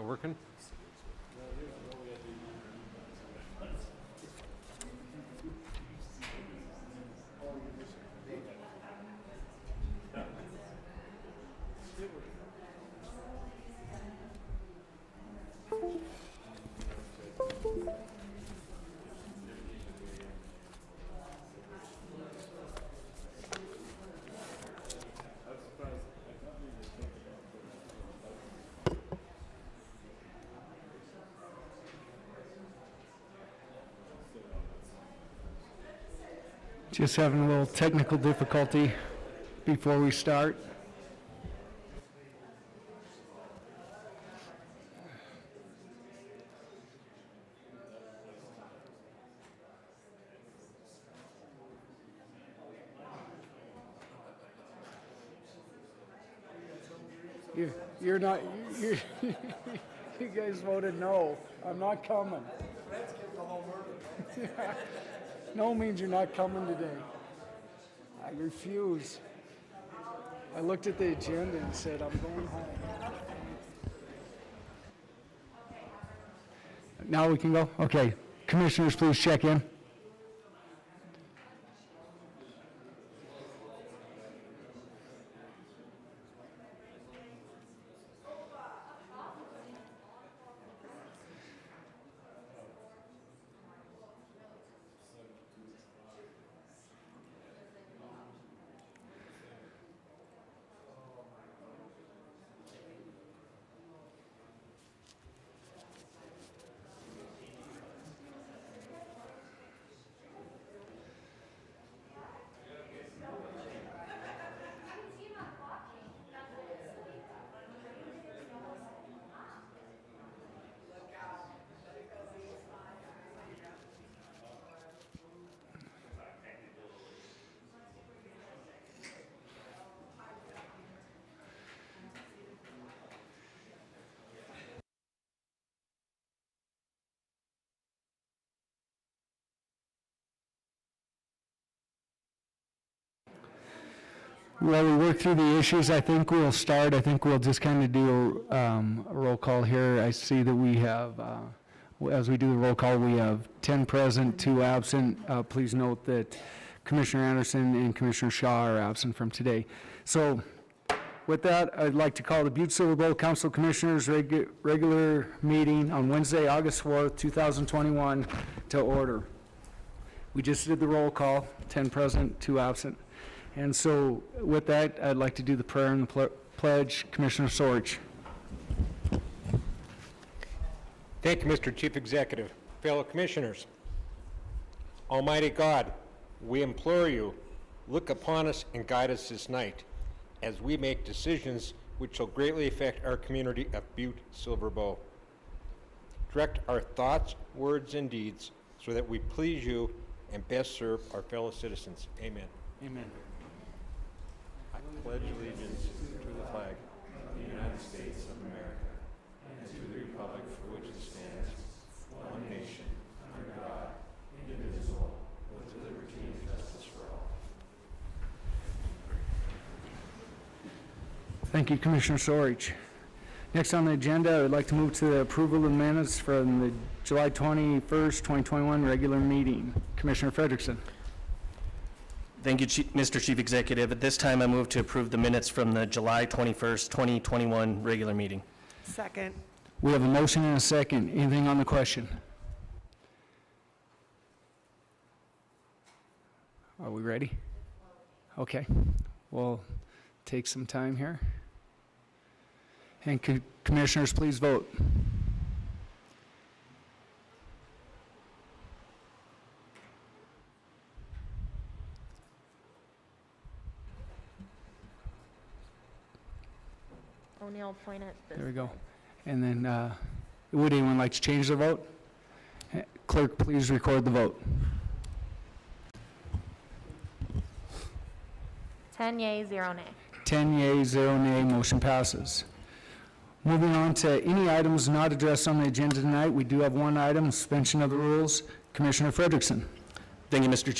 working? Just having a little technical difficulty before we start. You're not, you guys voted no. I'm not coming. No means you're not coming today. I refuse. I looked at the agenda and said, I'm going home. Now we can go? Okay. Commissioners, please check in. While we work through the issues, I think we'll start. I think we'll just kind of do a roll call here. I see that we have, as we do the roll call, we have 10 present, 2 absent. Please note that Commissioner Anderson and Commissioner Shaw are absent from today. So with that, I'd like to call the Butte-Silver Bowl Council Commissioners regular meeting on Wednesday, August 4th, 2021 to order. We just did the roll call, 10 present, 2 absent. And so with that, I'd like to do the prayer and the pledge. Commissioner Sorge. Thank you, Mr. Chief Executive. Fellow Commissioners, Almighty God, we implore you, look upon us and guide us this night as we make decisions which will greatly affect our community of Butte-Silver Bow. Direct our thoughts, words, and deeds so that we please you and best serve our fellow citizens. Amen. Amen. I pledge allegiance to the flag of the United States of America and to the republic for which it stands, one nation, under God, indivisible, with liberty and justice for all. Thank you, Commissioner Sorge. Next on the agenda, I would like to move to the approval of the minutes from the July 21st, 2021 regular meeting. Commissioner Frederickson. Thank you, Mr. Chief Executive. At this time, I move to approve the minutes from the July 21st, 2021 regular meeting. Second. We have a motion and a second. Anything on the question? Are we ready? Okay. We'll take some time here. And commissioners, please vote. O'Neill, point at this. There we go. And then, would anyone like to change their vote? Clerk, please record the vote. 10 yea, 0 nay. 10 yea, 0 nay, motion passes. Moving on to any items not addressed on the agenda tonight, we do have one item, suspension of the rules. Commissioner Frederickson. Thank you, Mr.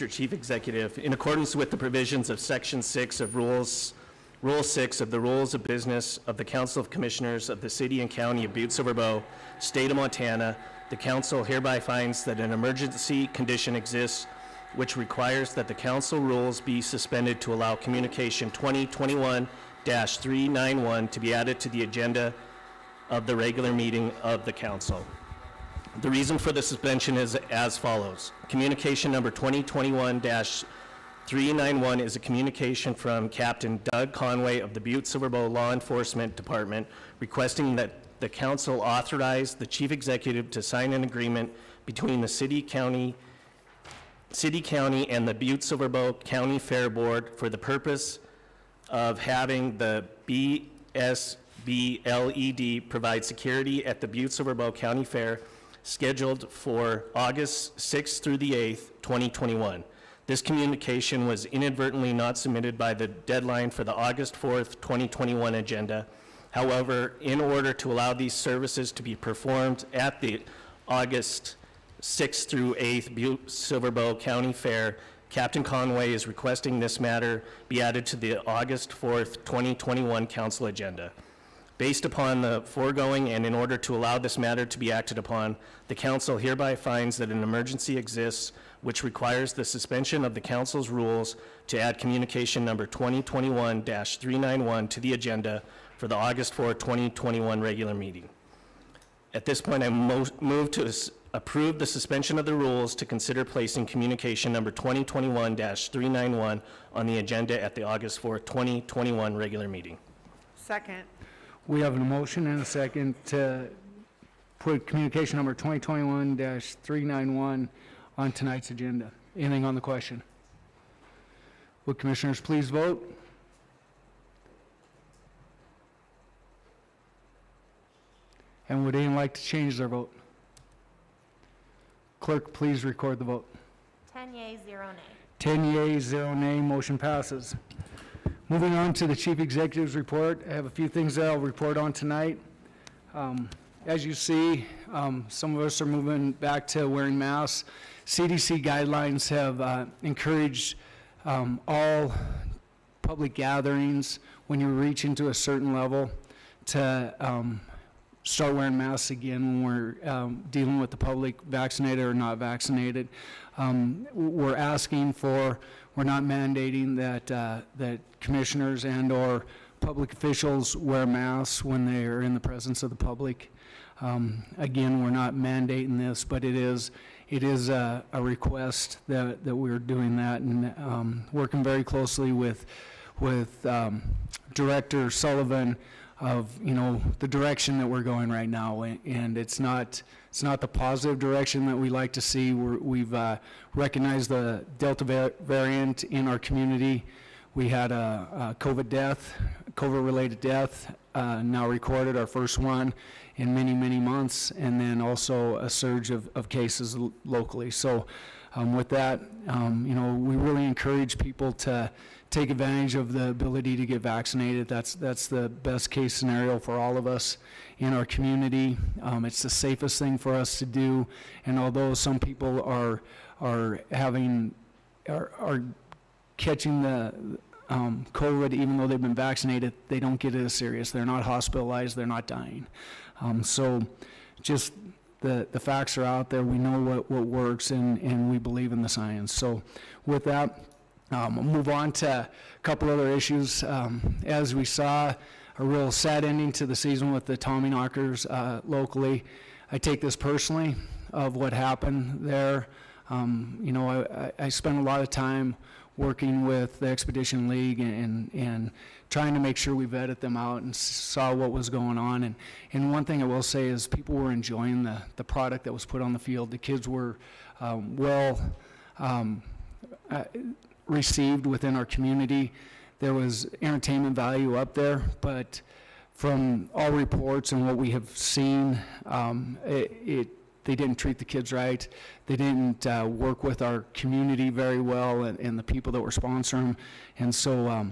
Chief Executive. In accordance with the provisions of Section 6 of Rules Rule 6 of the Rules of Business of the Council of Commissioners of the City and County of Butte-Silver, State of Montana, the council hereby finds that an emergency condition exists which requires that the council rules be suspended to allow communication 2021-391 to be added to the agenda of the regular meeting of the council. The reason for the suspension is as follows. Communication number 2021-391 is a communication from Captain Doug Conway of the Butte-Silver Law Enforcement Department requesting that the council authorize the chief executive to sign an agreement between the city, county, and the Butte-Silver County Fair Board for the purpose of having the BSBLED provide security at the Butte-Silver County Fair scheduled for August 6th through the 8th, 2021. This communication was inadvertently not submitted by the deadline for the August 4th, 2021 agenda. However, in order to allow these services to be performed at the August 6th through 8th Butte-Silver County Fair, Captain Conway is requesting this matter be added to the August 4th, 2021 council agenda. Based upon the foregoing and in order to allow this matter to be acted upon, the council hereby finds that an emergency exists which requires the suspension of the council's rules to add communication number 2021-391 to the agenda for the August 4, 2021 regular meeting. At this point, I move to approve the suspension of the rules to consider placing communication number 2021-391 on the agenda at the August 4, 2021 regular meeting. Second. We have a motion and a second to put communication number 2021-391 on tonight's agenda. Anything on the question? Would commissioners please vote? And would anyone like to change their vote? Clerk, please record the vote. 10 yeas, 0 nay. 10 yeas, 0 nay, motion passes. Moving on to the Chief Executive's report, I have a few things that I'll report on tonight. As you see, some of us are moving back to wearing masks. CDC guidelines have encouraged all public gatherings, when you reach into a certain level, to start wearing masks again when we're dealing with the public, vaccinated or not vaccinated. We're asking for, we're not mandating that commissioners and or public officials wear masks when they are in the presence of the public. Again, we're not mandating this, but it is a request that we're doing that, and working very closely with Director Sullivan of, the direction that we're going right now, and it's not the positive direction that we like to see. We've recognized the Delta variant in our community. We had a COVID-related death, now recorded, our first one in many, many months, and then also a surge of cases locally. So with that, we really encourage people to take advantage of the ability to get vaccinated. That's the best case scenario for all of us in our community. It's the safest thing for us to do, and although some people are catching the COVID, even though they've been vaccinated, they don't get it as serious. They're not hospitalized, they're not dying. So just the facts are out there. We know what works, and we believe in the science. So with that, we'll move on to a couple other issues. As we saw, a real sad ending to the season with the Tommyknockers locally. I take this personally of what happened there. I spent a lot of time working with the Expedition League and trying to make sure we vetted them out and saw what was going on. And one thing I will say is people were enjoying the product that was put on the field. The kids were received within our community. There was entertainment value up there, but from all reports and what we have seen, they didn't treat the kids right. They didn't work with our community very well and the people that were sponsoring them. And so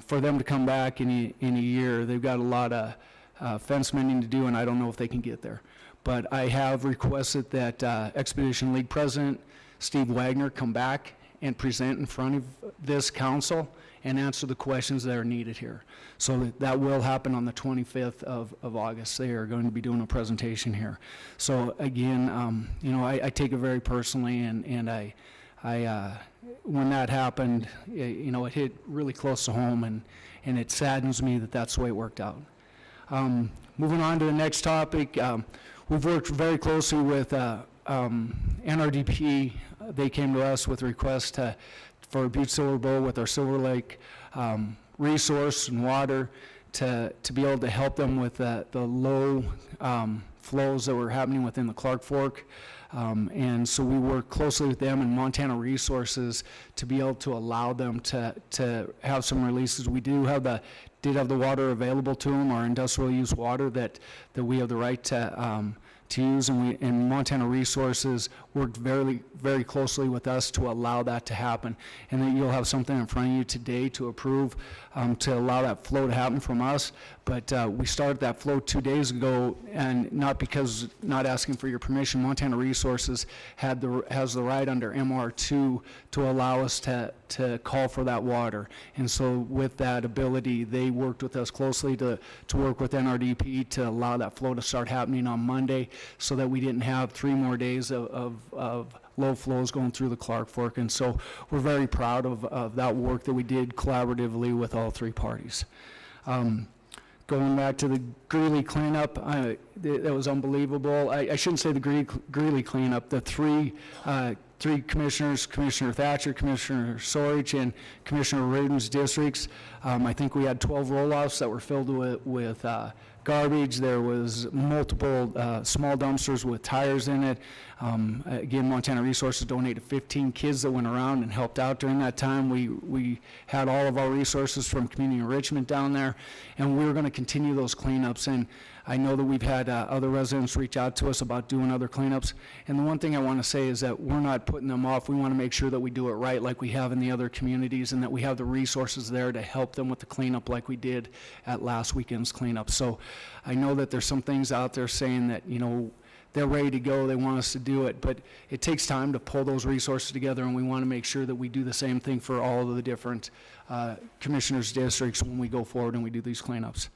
for them to come back in a year, they've got a lot of fence mending to do, and I don't know if they can get there. But I have requested that Expedition League President Steve Wagner come back and present in front of this council and answer the questions that are needed here. So that will happen on the 25th of August. They are going to be doing a presentation here. So again, you know, I take it very personally, and I when that happened, you know, it hit really close to home, and it saddens me that that's the way it worked out. Moving on to the next topic, we've worked very closely with NRDP. They came to us with a request for Butte-Silver Bowl with our Silver Lake resource and water to be able to help them with the low flows that were happening within the Clark Fork. And so we work closely with them and Montana Resources to be able to allow them to have some releases. We did have the water available to them, our industrial use water that we have the right to use, and Montana Resources worked very, very closely with us to allow that to happen. And then you'll have something in front of you today to approve to allow that flow to happen from us. But we started that flow 2 days ago, and not asking for your permission. Montana Resources has the right under MR2 to allow us to call for that water. And so with that ability, they worked with us closely to work with NRDP to allow that flow to start happening on Monday, so that we didn't have 3 more days of low flows going through the Clark Fork. And so we're very proud of that work that we did collaboratively with all 3 parties. Going back to the Greeley cleanup, that was unbelievable. I shouldn't say the Greeley cleanup. The three commissioners, Commissioner Thatcher, Commissioner Sorich, and Commissioner Reardon's districts, I think we had 12 roll-offs that were filled with garbage. There was multiple small dumpsters with tires in it. Again, Montana Resources donated 15 kids that went around and helped out during that time. We had all of our resources from community enrichment down there, and we're going to continue those cleanups. And I know that we've had other residents reach out to us about doing other cleanups. And the one thing I want to say is that we're not putting them off. We want to make sure that we do it right like we have in the other communities, and that we have the resources there to help them with the cleanup like we did at last weekend's cleanup. So I know that there's some things out there saying that, you know, they're ready to go, they want us to do it, but it takes time to pull those resources together, and we want to make sure that we do the same thing for all of the different commissioners' districts when we go forward and we do these cleanups.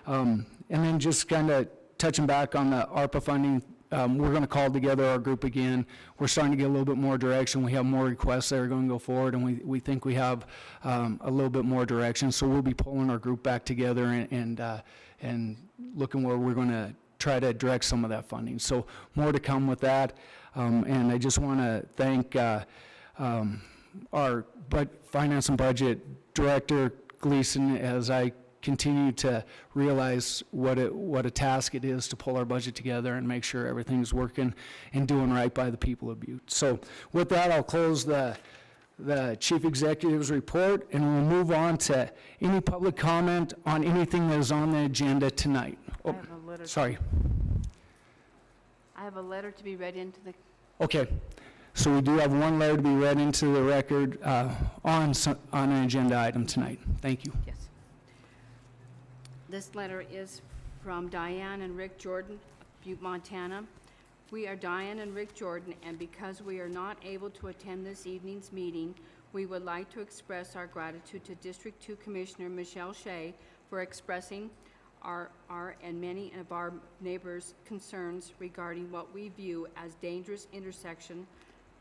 And then just kind of touching back on the ARPA funding, we're going to call together our group again. We're starting to get a little bit more direction. We have more requests that are going to go forward, and we think we have a little bit more direction. So we'll be pulling our group back together and looking where we're going to try to direct some of that funding. So more to come with that. And I just want to thank our Finance and Budget Director Gleason, as I continue to realize what a task it is to pull our budget together and make sure everything's working and doing right by the people of Butte. So with that, I'll close the Chief Executive's report, and we'll move on to any public comment on anything that is on the agenda tonight. I have a letter. Sorry. I have a letter to be read into the, Okay. So we do have one letter to be read into the record on an agenda item tonight. Thank you. yes. This letter is from Diane and Rick Jordan, Butte, Montana. We are Diane and Rick Jordan, and because we are not able to attend this evening's meeting, we would like to express our gratitude to District 2 Commissioner Michelle Shea for expressing our and many of our neighbors' concerns regarding what we view as dangerous intersection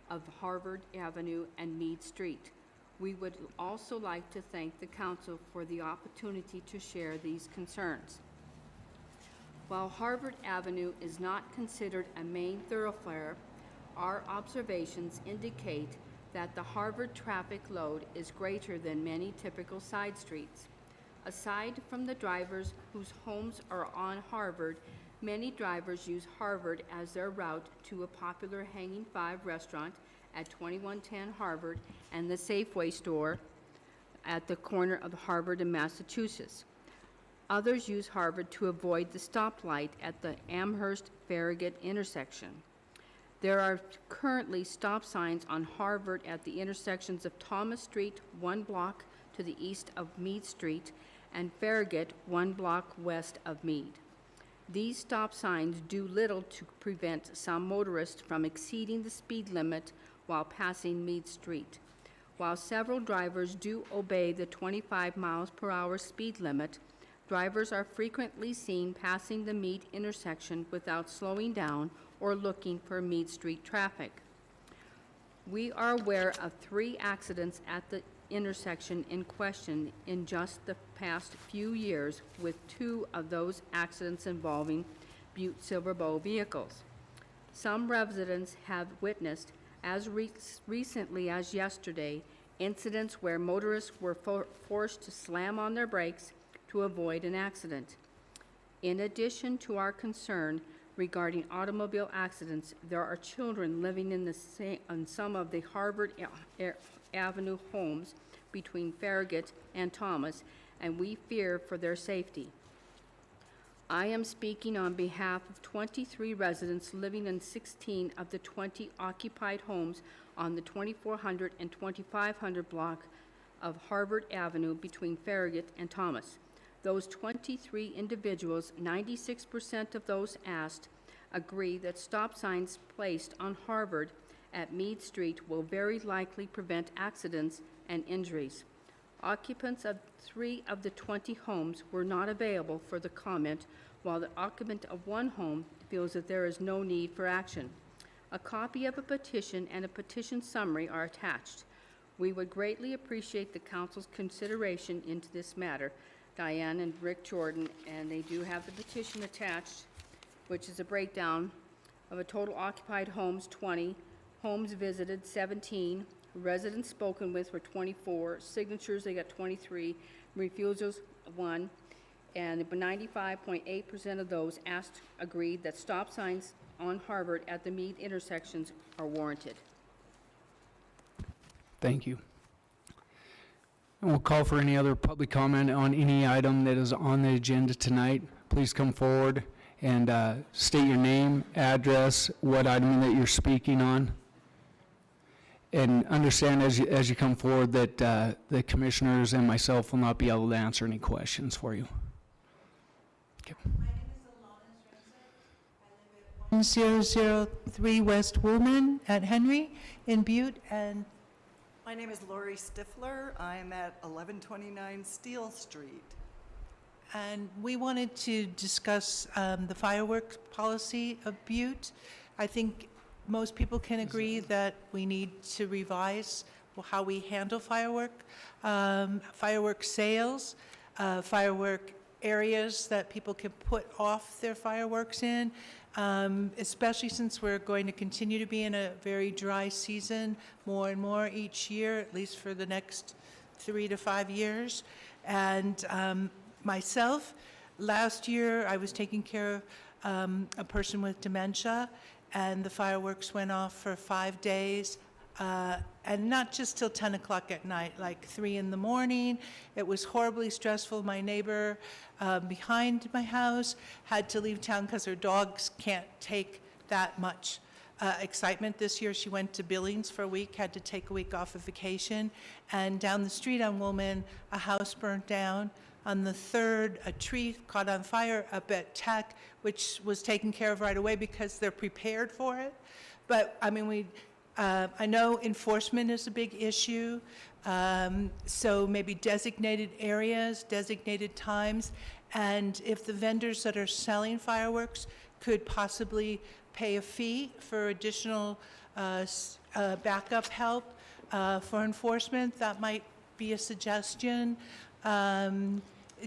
of Harvard Avenue and Meade Street. We would also like to thank the council for the opportunity to share these concerns. While Harvard Avenue is not considered a main thoroughfare, our observations indicate that the Harvard traffic load is greater than many typical side streets. Aside from the drivers whose homes are on Harvard, many drivers use Harvard as their route to a popular Hanging Five restaurant at 2110 Harvard and the Safeway store at the corner of Harvard and Massachusetts. Others use Harvard to avoid the stoplight at the Amherst-Farragut intersection. There are currently stop signs on Harvard at the intersections of Thomas Street, 1 block to the east of Meade Street, and Farragut, 1 block west of Meade. These stop signs do little to prevent some motorists from exceeding the speed limit while passing Meade Street. While several drivers do obey the 25 miles per hour speed limit, drivers are frequently seen passing the Meade intersection without slowing down or looking for Meade Street traffic. We are aware of 3 accidents at the intersection in question in just the past few years, with 2 of those accidents involving Butte-Silver vehicles. Some residents have witnessed, as recently as yesterday, incidents where motorists were forced to slam on their brakes to avoid an accident. In addition to our concern regarding automobile accidents, there are children living in some of the Harvard Avenue homes between Farragut and Thomas, and we fear for their safety. I am speaking on behalf of 23 residents living in 16 of the 20 occupied homes on the 2400 and 2500 block of Harvard Avenue between Farragut and Thomas. Those 23 individuals, 96% of those asked, agree that stop signs placed on Harvard at Meade Street will very likely prevent accidents and injuries. Occupants of 3 of the 20 homes were not available for the comment, while the occupant of 1 home feels that there is no need for action. A copy of a petition and a petition summary are attached. We would greatly appreciate the council's consideration into this matter. Diane and Rick Jordan, and they do have the petition attached, which is a breakdown of a total occupied homes 20, homes visited 17, residents spoken with were 24, signatures they got 23, refusals 1, and 95.8% of those asked agreed that stop signs on Harvard at the Meade intersections are warranted. Thank you. And we'll call for any other public comment on any item that is on the agenda tonight. Please come forward and state your name, address, what item that you're speaking on. And understand as you come forward that the commissioners and myself will not be able to answer any questions for you. Okay. My name is Alana Strensick. I live at 1003 West Woolman at Henry in Butte, and My name is Lori Stifler. I'm at 1129 Steel Street. we wanted to discuss the firework policy of Butte. I think most people can agree that we need to revise how we handle firework sales, firework areas that people can put off their fireworks in, especially since we're going to continue to be in a very dry season more and more each year, at least for the next 3 to 5 years. And myself, last year I was taking care of a person with dementia, and the fireworks went off for 5 days. And not just till 10 o'clock at night, like 3 in the morning. It was horribly stressful. My neighbor behind my house had to leave town because her dogs can't take that much excitement this year. She went to Billings for a week, had to take a week off of vacation. And down the street on Woolman, a house burnt down. On the 3rd, a tree caught on fire up at Tech, which was taken care of right away because they're prepared for it. But, I mean, I know enforcement is a big issue, so maybe designated areas, designated times, and if the vendors that are selling fireworks could possibly pay a fee for additional backup help for enforcement, that might be a suggestion.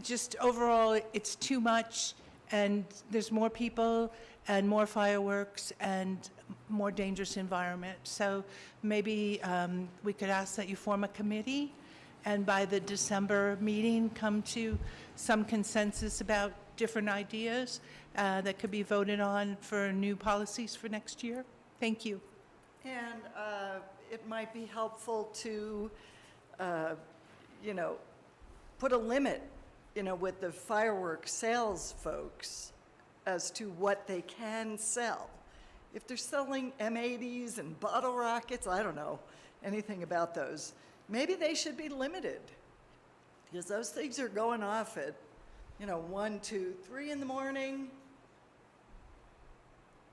Just overall, it's too much, and there's more people and more fireworks and more dangerous environment. So maybe we could ask that you form a committee, and by the December meeting, come to some consensus about different ideas that could be voted on for new policies for next year. Thank you. And it might be helpful to, put a limit, with the fireworks sales folks as to what they can sell. If they're selling M80s and bottle rockets, I don't know anything about those, maybe they should be limited, because those things are going off at, 1, 2, 3 in the morning.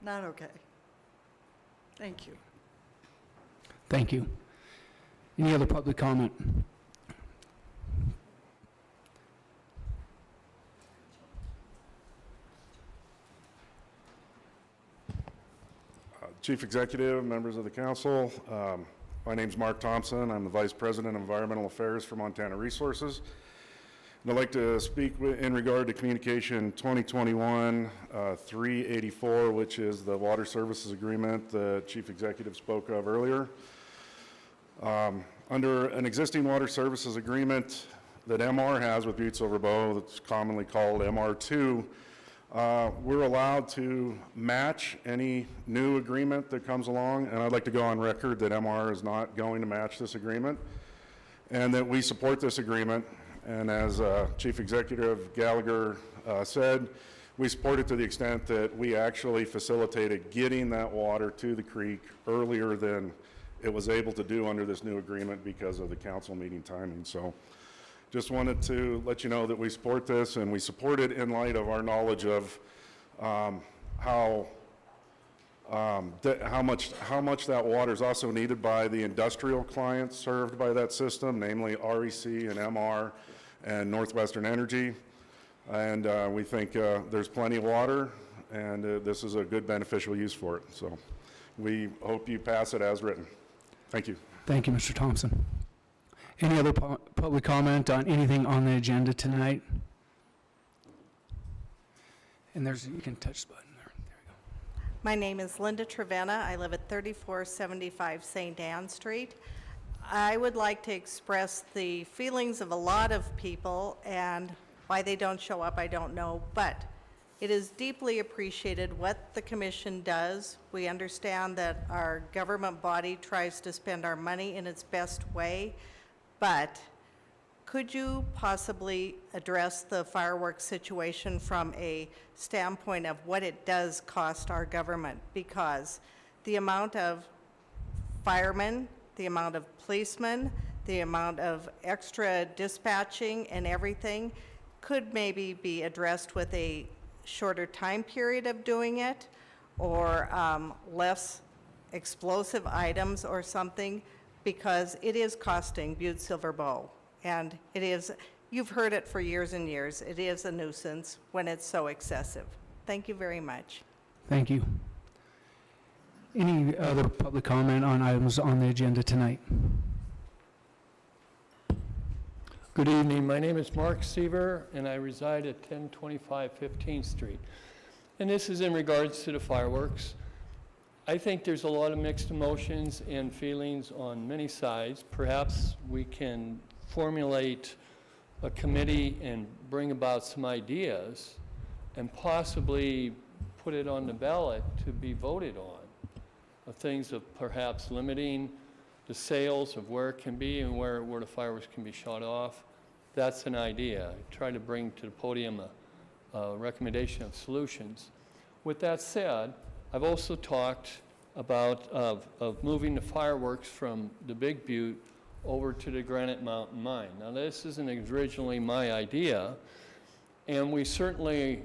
Not okay. Thank you. Thank you. Any other public comment? Chief Executive, members of the council, my name's Mark Thompson. I'm the Vice President of Environmental Affairs for Montana Resources. And I'd like to speak in regard to Communication 2021-384, which is the Water Services Agreement the Chief Executive spoke of earlier. Under an existing Water Services Agreement that MR has with Butte-Silver that's commonly called MR2, we're allowed to match any new agreement that comes along, and I'd like to go on record that MR is not going to match this agreement, and that we support this agreement. And as Chief Executive Gallagher said, we support it to the extent that we actually facilitated getting that water to the creek earlier than it was able to do under this new agreement because of the council meeting timing. So just wanted to let you know that we support this, and we support it in light of our knowledge of how much that water is also needed by the industrial clients served by that system, namely REC and MR and Northwestern Energy. And we think there's plenty of water, and this is a good beneficial use for it. So we hope you pass it as written. Thank you. Thank you, Mr. Thompson. Any other public comment on anything on the agenda tonight? And you can touch the button there. There you go. My name is Linda Trevena. I live at 3475 St. Anne Street. I would like to express the feelings of a lot of people, and why they don't show up, I don't know, but it is deeply appreciated what the commission does. We understand that our government body tries to spend our money in its best way, but could you possibly address the fireworks situation from a standpoint of what it does cost our government? Because the amount of firemen, the amount of policemen, the amount of extra dispatching and everything could maybe be addressed with a shorter time period of doing it, or less explosive items or something, because it is costing Butte-Silver Bow. And it is, you've heard it for years and years, it is a nuisance when it's so excessive. Thank you very much. Thank you. Any other public comment on items on the agenda tonight? Good evening. My name is Mark Seaver, and I reside at 1025 15th Street. And this is in regards to the fireworks. I think there's a lot of mixed emotions and feelings on many sides. Perhaps we can formulate a committee and bring about some ideas and possibly put it on the ballot to be voted on, of things of perhaps limiting the sales of where it can be and where the fireworks can be shot off. That's an idea. I try to bring to the podium a recommendation of solutions. With that said, I've also talked about of moving the fireworks from the Big Butte over to the Granite Mountain Mine. Now, this isn't originally my idea, and we certainly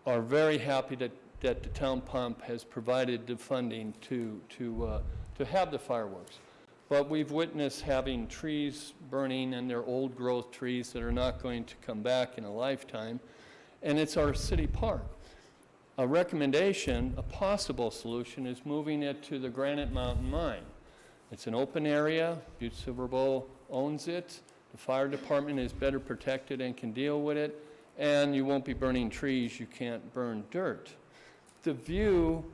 are very happy that the town pump has provided the funding to have the fireworks. But we've witnessed having trees burning, and they're old growth trees that are not going to come back in a lifetime, and it's our city park. A recommendation, a possible solution, is moving it to the Granite Mountain Mine. It's an open area. Butte-Silver Bowl owns it. The fire department is better protected and can deal with it, and you won't be burning trees. You can't burn dirt. The view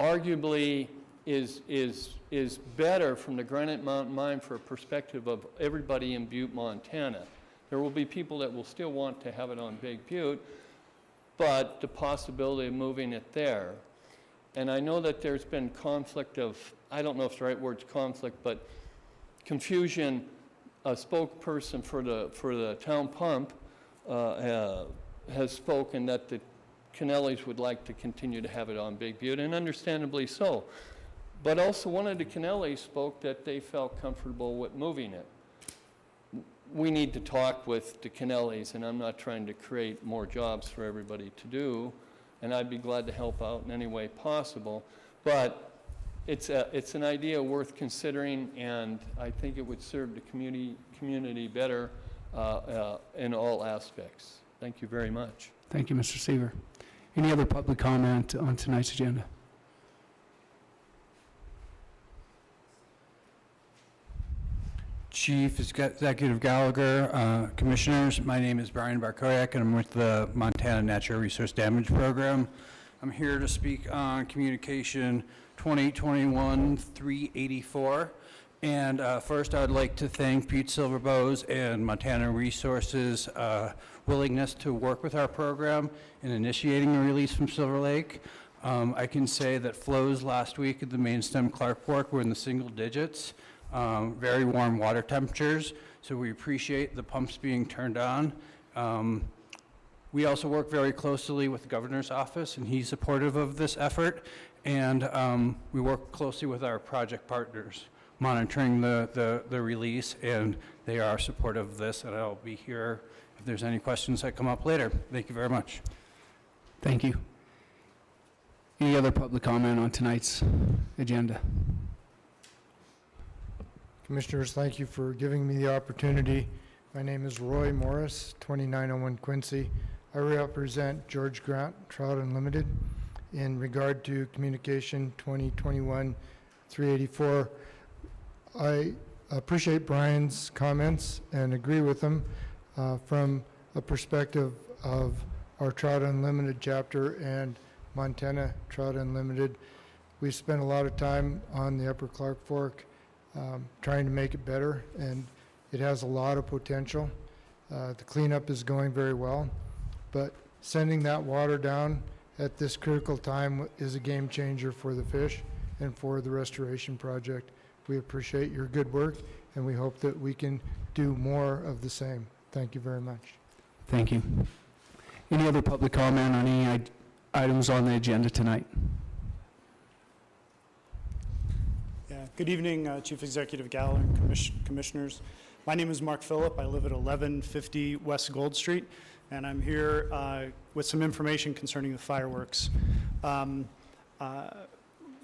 arguably is better from the Granite Mountain Mine for a perspective of everybody in Butte, Montana. There will be people that will still want to have it on Big Butte, but the possibility of moving it there. And I know that there's been conflict of, I don't know if the right word's conflict, but confusion. A spokesperson for the town pump has spoken that the Kennellys would like to continue to have it on Big Butte, and understandably so. But also one of the Kennellys spoke that they felt comfortable with moving it. We need to talk with the Kennellys, and I'm not trying to create more jobs for everybody to do, and I'd be glad to help out in any way possible. But it's an idea worth considering, and I think it would serve the community better in all aspects. Thank you very much. Thank you, Mr. Seaver. Any other public comment on tonight's agenda? Chief Executive Gallagher, Commissioners, my name is Brian Barkoyak, and I'm with the Montana Natural Resource Damage Program. I'm here to speak on Communication 2021-384. And first, I'd like to thank Butte-Silver Bows and Montana Resources' willingness to work with our program in initiating a release from Silver Lake. I can say that flows last week at the main stem Clark Fork were in the single digits. Very warm water temperatures, so we appreciate the pumps being turned on. We also work very closely with the governor's office, and he's supportive of this effort. And we work closely with our project partners, monitoring the release, and they are supportive of this, and I'll be here if there's any questions that come up later. Thank you very much. Thank you. Any other public comment on tonight's agenda? Commissioners, thank you for giving me the opportunity. My name is Roy Morris, 2901 Quincy. I represent George Grant Trout Unlimited. In regard to Communication 2021-384, I appreciate Brian's comments and agree with them from a perspective of our Trout Unlimited chapter and Montana Trout Unlimited. We spent a lot of time on the Upper Clark Fork trying to make it better, and it has a lot of potential. The cleanup is going very well, but sending that water down at this critical time is a game changer for the fish and for the restoration project. We appreciate your good work, and we hope that we can do more of the same. Thank you very much. Thank you. Any other public comment on any items on the agenda tonight? Yeah. Good evening, Chief Executive Gallagher and Commissioners. My name is Mark Phillip. I live at 1150 West Gold Street, and I'm here with some information concerning the fireworks.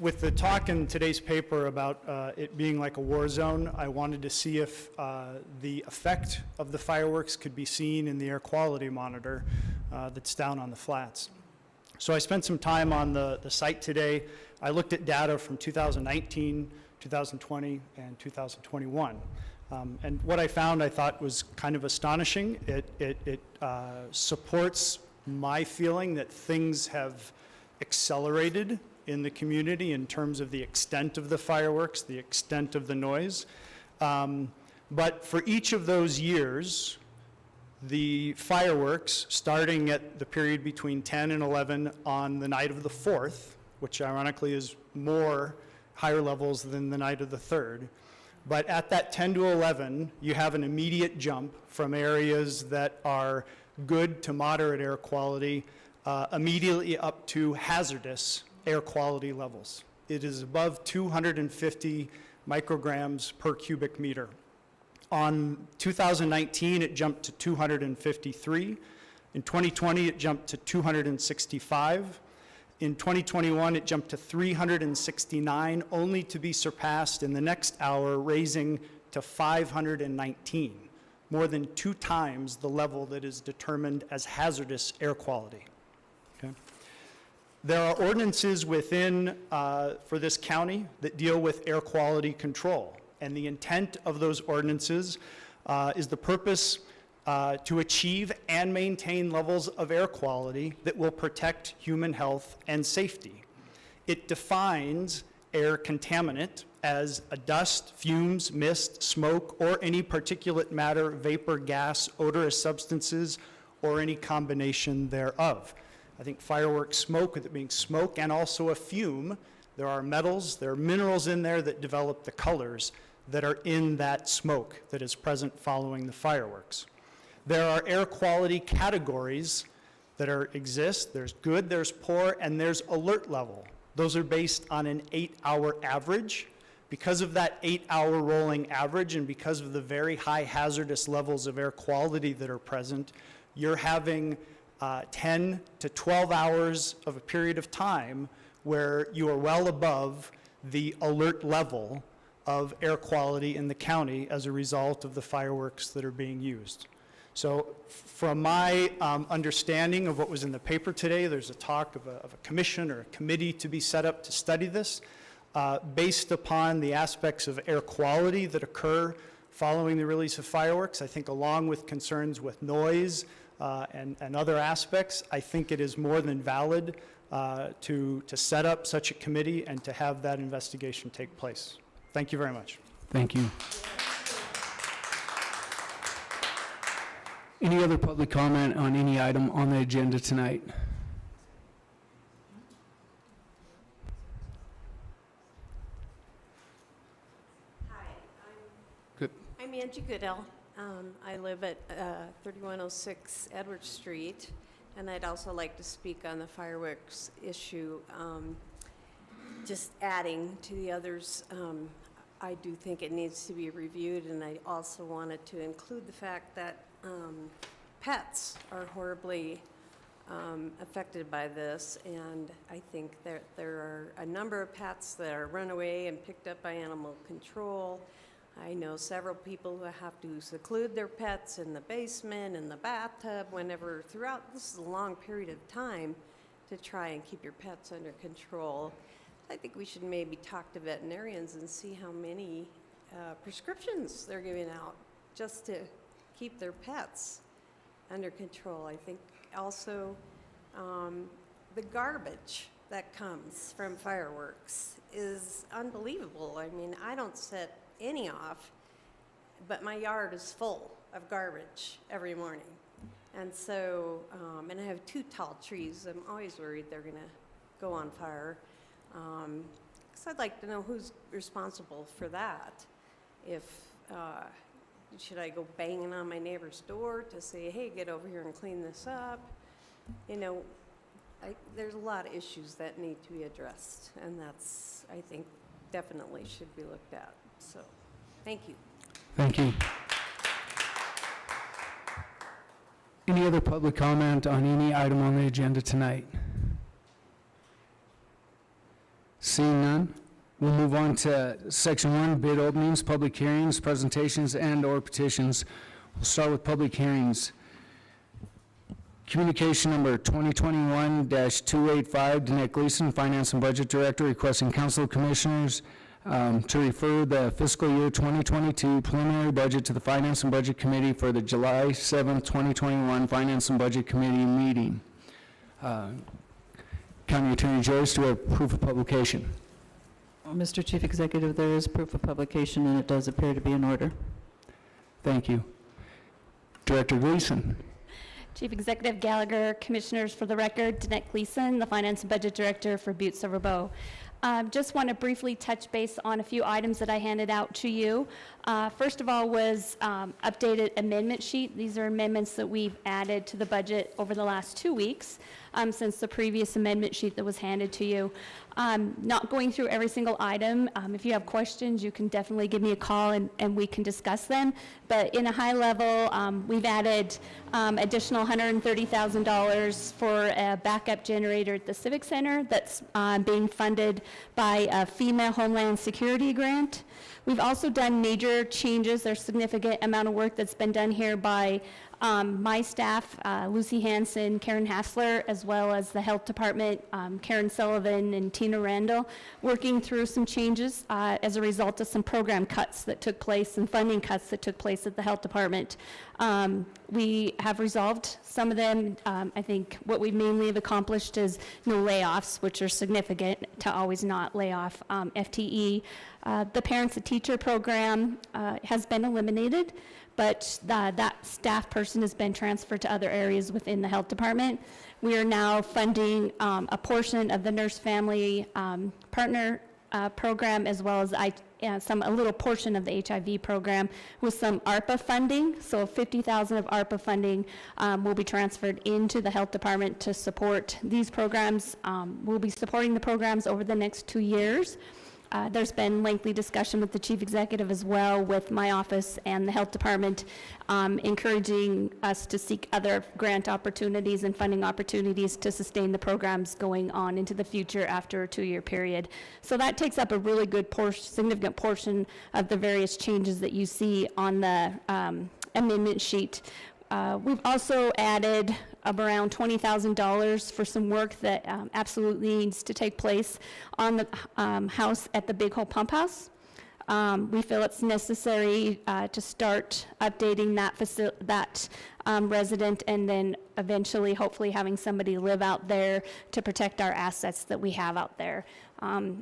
With the talk in today's paper about it being like a war zone, I wanted to see if the effect of the fireworks could be seen in the air quality monitor that's down on the flats. So I spent some time on the site today. I looked at data from 2019, 2020, and 2021. And what I found I thought was kind of astonishing. It supports my feeling that things have accelerated in the community in terms of the extent of the fireworks, the extent of the noise. But for each of those years, the fireworks, starting at the period between 10 and 11 on the night of the 4th, which ironically is more higher levels than the night of the 3rd, but at that 10 to 11, you have an immediate jump from areas that are good to moderate air quality immediately up to hazardous air quality levels. It is above 250 micrograms per cubic meter. On 2019, it jumped to 253. In 2020, it jumped to 265. In 2021, it jumped to 369, only to be surpassed in the next hour, raising to 519, more than 2 times the level that is determined as hazardous air quality. Okay. There are ordinances within, for this county, that deal with air quality control. And the intent of those ordinances is the purpose to achieve and maintain levels of air quality that will protect human health and safety. It defines air contaminant as a dust, fumes, mist, smoke, or any particulate matter, vapor, gas, odorous substances, or any combination thereof. I think fireworks smoke, with it being smoke and also a fume, there are metals, there are minerals in there that develop the colors that are in that smoke that is present following the fireworks. There are air quality categories that exist. There's good, there's poor, and there's alert level. Those are based on an 8-hour average. Because of that 8-hour rolling average and because of the very high hazardous levels of air quality that are present, you're having 10 to 12 hours of a period of time where you are well above the alert level of air quality in the county as a result of the fireworks that are being used. So from my understanding of what was in the paper today, there's a talk of a commission or a committee to be set up to study this based upon the aspects of air quality that occur following the release of fireworks. I think along with concerns with noise and other aspects, I think it is more than valid to set up such a committee and to have that investigation take place. Thank you very much. Thank you. Any other public comment on any item on the agenda tonight? I'm Angie Goodell. I live at 3106 Edward Street, and I'd also like to speak on the fireworks issue. Just adding to the others, I do think it needs to be reviewed, and I also wanted to include the fact that pets are horribly affected by this, and I think that there are a number of pets that are run away and picked up by animal control. I know several people who have to seclude their pets in the basement, in the bathtub, whenever, throughout, this is a long period of time to try and keep your pets under control. I think we should maybe talk to veterinarians and see how many prescriptions they're giving out just to keep their pets under control. I think also the garbage that comes from fireworks is unbelievable. I mean, I don't set any off, but my yard is full of garbage every morning. And so, and I have 2 tall trees. I'm always worried they're gonna go on fire. So I'd like to know who's responsible for that. If, should I go banging on my neighbor's door to say, hey, get over here and clean this up? You know, there's a lot of issues that need to be addressed, and that's, I think, definitely should be looked at. So, thank you. Thank you. Any other public comment on any item on the agenda tonight? Seeing none, we'll move on to Section 1, bid openings, public hearings, presentations, and/or petitions. We'll start with public hearings. Communication number 2021-285, Danette Gleason, Finance and Budget Director, requesting Council of Commissioners to refer the fiscal year 2022 preliminary budget to the Finance and Budget Committee for the July 7th, 2021 Finance and Budget Committee meeting. County Attorney Joyce, do we have proof of publication? Well, Mr. Chief Executive, there is proof of publication, and it does appear to be in order. Thank you. Director Gleason. Chief Executive Gallagher, Commissioners, for the record, Danette Gleason, the Finance and Budget Director for Butte-Silver. Just want to briefly touch base on a few items that I handed out to you. First of all was updated amendment sheet. These are amendments that we've added to the budget over the last 2 weeks since the previous amendment sheet that was handed to you. Not going through every single item. If you have questions, you can definitely give me a call and we can discuss them. But in a high level, we've added additional $130,000 for a backup generator at the Civic Center that's being funded by a FEMA Homeland Security grant. We've also done major changes. There's a significant amount of work that's been done here by my staff, Lucy Hanson, Karen Hassler, as well as the Health Department, Karen Sullivan and Tina Randall, working through some changes as a result of some program cuts that took place and funding cuts that took place at the Health Department. We have resolved some of them. I think what we mainly have accomplished is no layoffs, which are significant to always not lay off FTE. The Parents to Teacher program has been eliminated, but that staff person has been transferred to other areas within the Health Department. We are now funding a portion of the Nurse Family Partner program, as well as a little portion of the HIV program with some ARPA funding. So $50,000 of ARPA funding will be transferred into the Health Department to support these programs. We'll be supporting the programs over the next 2 years. There's been lengthy discussion with the chief executive as well, with my office and the health department, encouraging us to seek other grant opportunities and funding opportunities to sustain the programs going on into the future after a 2-year period. So that takes up a really good significant portion of the various changes that you see on the amendment sheet. We've also added around $20,000 for some work that absolutely needs to take place on the house at the Big Hole Pump House. We feel it's necessary to start updating that resident, and then eventually, hopefully, having somebody live out there to protect our assets that we have out there.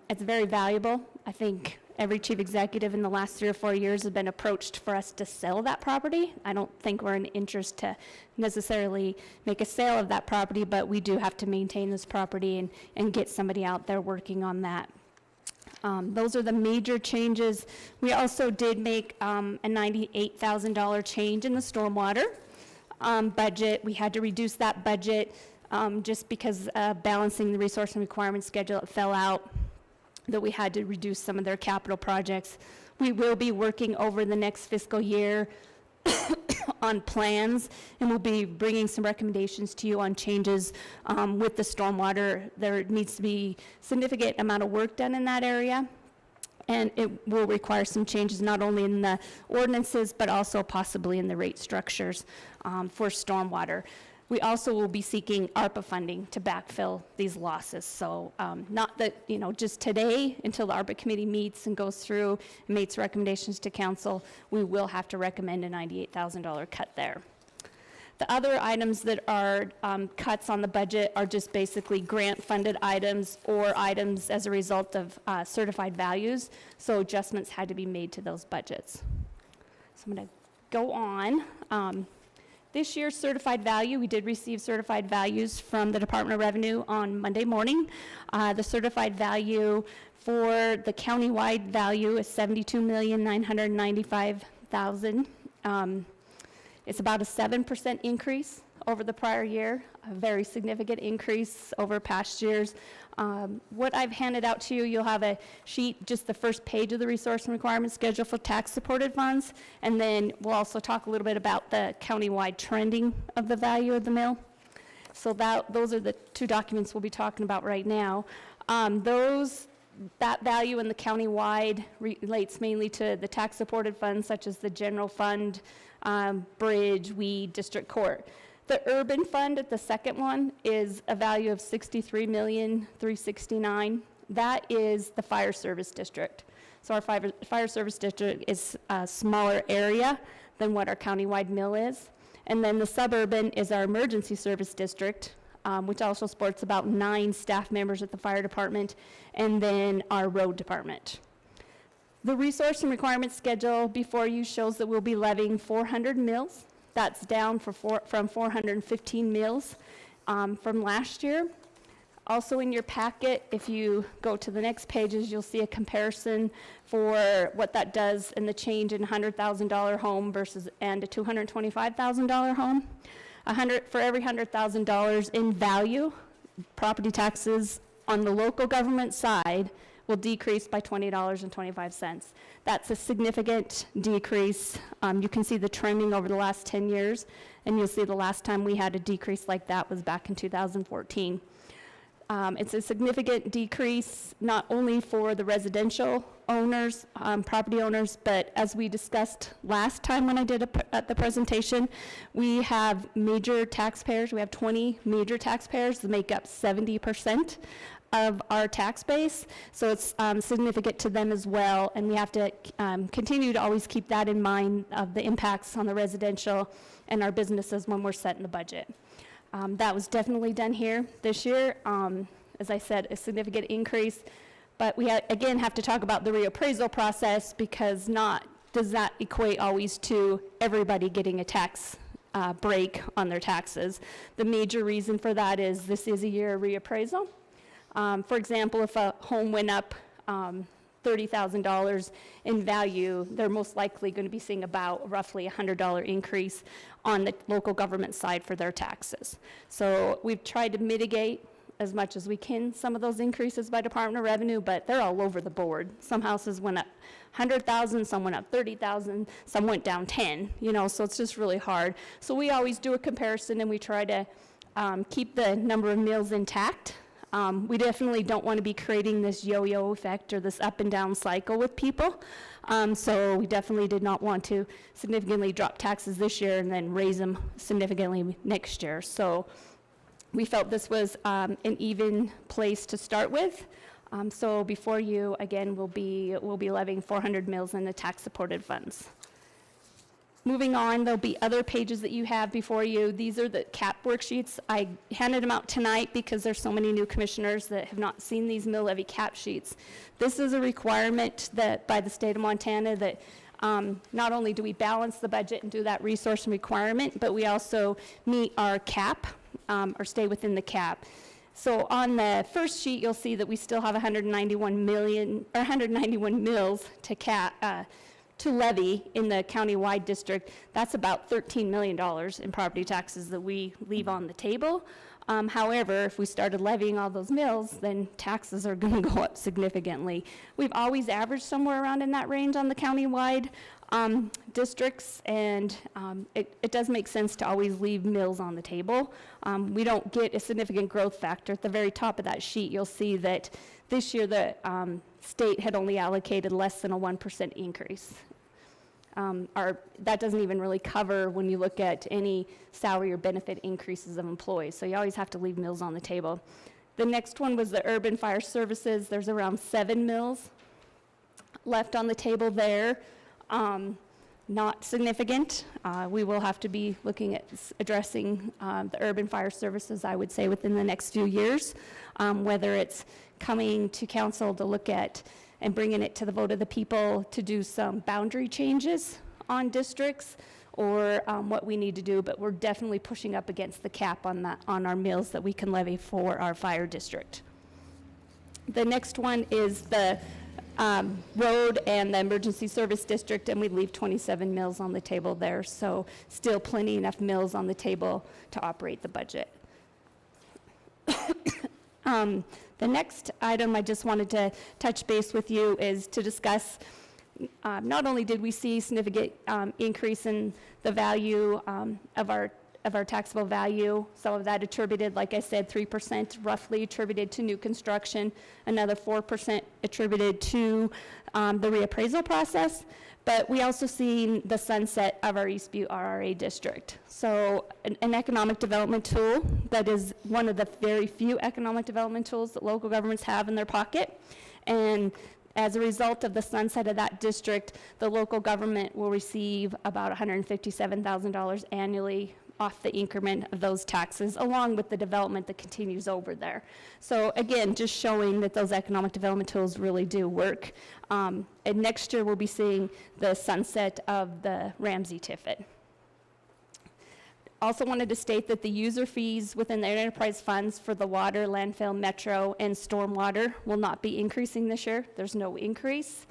It's very valuable. I think every chief executive in the last 3 or 4 years has been approached for us to sell that property. I don't think we're in interest to necessarily make a sale of that property, but we do have to maintain this property and get somebody out there working on that. Those are the major changes. We also did make a $98,000 change in the stormwater budget. We had to reduce that budget just because balancing the resource and requirement schedule, it fell out, that we had to reduce some of their capital projects. We will be working over the next fiscal year on plans, and we'll be bringing some recommendations to you on changes with the stormwater. There needs to be significant amount of work done in that area, and it will require some changes not only in the ordinances, but also possibly in the rate structures for stormwater. We also will be seeking ARPA funding to backfill these losses. So not that, just today, until the ARPA committee meets and goes through and makes recommendations to council, we will have to recommend a $98,000 cut there. The other items that are cuts on the budget are just basically grant-funded items or items as a result of certified values. So adjustments had to be made to those budgets. So I'm going to go on. This year's certified value, we did receive certified values from the Department of Revenue on Monday morning. The certified value for the countywide value is $72,995,000. It's about a 7% increase over the prior year, a very significant increase over past years. What I've handed out to you, you'll have a sheet, just the first page of the resource and requirement schedule for tax-supported funds, and then we'll also talk a little bit about the countywide trending of the value of the mill. So those are the 2 documents we'll be talking about right now. That value in the countywide relates mainly to the tax-supported funds, such as the general fund, bridge, weed, district court. The urban fund at the second one is a value of $63,369,000. That is the fire service district. So our fire service district is a smaller area than what our countywide mill is. And then the suburban is our emergency service district, which also supports about 9 staff members at the fire department, and then our road department. The resource and requirement schedule before you shows that we'll be levying 400 mills. That's down from 415 mills from last year. Also in your packet, if you go to the next pages, you'll see a comparison for what that does in the change in $100,000 home and a $225,000 home. For every $100,000 in value, property taxes on the local government side will decrease by $20.25. That's a significant decrease. You can see the trending over the last 10 years, and you'll see the last time we had a decrease like that was back in 2014. It's a significant decrease not only for the residential owners, property owners, but as we discussed last time when I did the presentation, we have major taxpayers. We have 20 major taxpayers that make up 70% of our tax base, so it's significant to them as well, and we have to continue to always keep that in mind of the impacts on the residential and our businesses when we're setting the budget. That was definitely done here this year. As I said, a significant increase, but we again have to talk about the reappraisal process, because does that equate always to everybody getting a tax break on their taxes. The major reason for that is this is a year of reappraisal. For example, if a home went up $30,000 in value, they're most likely going to be seeing about roughly a $100 increase on the local government side for their taxes. So we've tried to mitigate as much as we can some of those increases by Department of Revenue, but they're all over the board. Some houses went up 100,000, some went up 30,000, some went down 10, you know, so it's just really hard. So we always do a comparison and we try to keep the number of meals intact. We definitely don't want to be creating this yo-yo effect or this up and down cycle with people. So we definitely did not want to significantly drop taxes this year and then raise them significantly next year. So we felt this was an even place to start with. So before you, again, we'll be levying 400 mills in the tax-supported funds. Moving on, there'll be other pages that you have before you. These are the CAP worksheets. I handed them out tonight because there's so many new commissioners that have not seen these mill levy cap sheets. This is a requirement that by the state of Montana that not only do we balance the budget and do that resource requirement, but we also meet our cap or stay within the cap. So on the first sheet, you'll see that we still have 191 mills to levy in the county-wide district. That's about $13 million in property taxes that we leave on the table. However, if we started levying all those mills, then taxes are going to go up significantly. We've always averaged somewhere around in that range on the county-wide districts, and it does make sense to always leave mills on the table. We don't get a significant growth factor. At the very top of that sheet, you'll see that this year the state had only allocated less than a 1% increase. That doesn't even really cover when you look at any salary or benefit increases of employees. So you always have to leave mills on the table. The next one was the urban fire services. There's around 7 mills left on the table there. Not significant. We will have to be looking at addressing the urban fire services, I would say, within the next few years, whether it's coming to council to look at and bringing it to the vote of the people to do some boundary changes on districts or what we need to do, but we're definitely pushing up against the cap on our mills that we can levy for our fire district. The next one is the road and the emergency service district, and we leave 27 mills on the table there, so still plenty enough mills on the table to operate the budget. The next item I just wanted to touch base with you is to discuss, not only did we see significant increase in the value of our taxable value, some of that attributed, like I said, 3% roughly attributed to new construction, another 4% attributed to the reappraisal process, but we also seen the sunset of our East Butte RRA district. So an economic development tool that is one of the very few economic development tools that local governments have in their pocket. And as a result of the sunset of that district, the local government will receive about $157,000 annually off the increment of those taxes, along with the development that continues over there. So again, just showing that those economic development tools really do work. And next year, we'll be seeing the sunset of the Ramsey Tiffin. Also wanted to state that the user fees within the enterprise funds for the water, landfill, metro, and stormwater will not be increasing this year. There's no increase.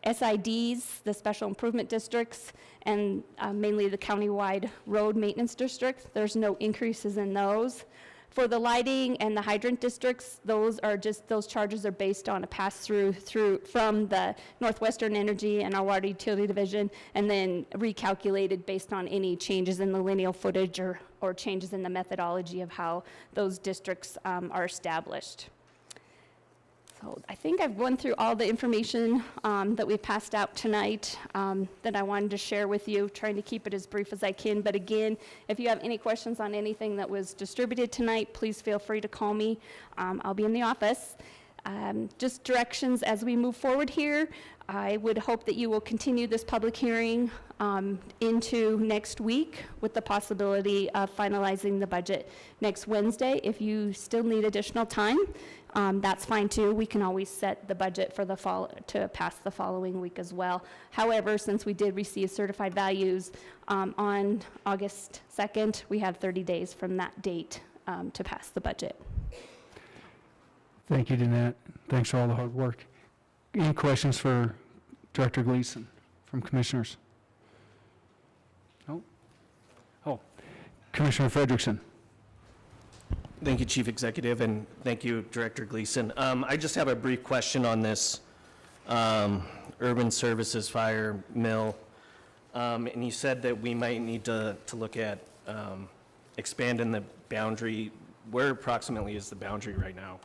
SIDs, the special improvement districts, and mainly the countywide road maintenance district, there's no increases in those. For the lighting and the hydrant districts, those charges are based on a pass-through from the Northwestern Energy and our Water Utility Division, and then recalculated based on any changes in the lineal footage or changes in the methodology of how those districts are established. So I think I've run through all the information that we passed out tonight that I wanted to share with you, trying to keep it as brief as I can. But again, if you have any questions on anything that was distributed tonight, please feel free to call me. I'll be in the office. Just directions as we move forward here. I would hope that you will continue this public hearing into next week with the possibility of finalizing the budget next Wednesday. If you still need additional time, that's fine too. We can always set the budget for the fall to pass the following week as well. However, since we did receive certified values on August 2nd, we have 30 days from that date to pass the budget. Thank you, Danette. Thanks for all the hard work. Any questions for Director Gleason from commissioners? No? Oh, Commissioner Frederickson. Thank you, Chief Executive, and thank you, Director Gleason. I just have a brief question on this urban services fire mill. And you said that we might need to look at expanding the boundary. Where approximately is the boundary right now?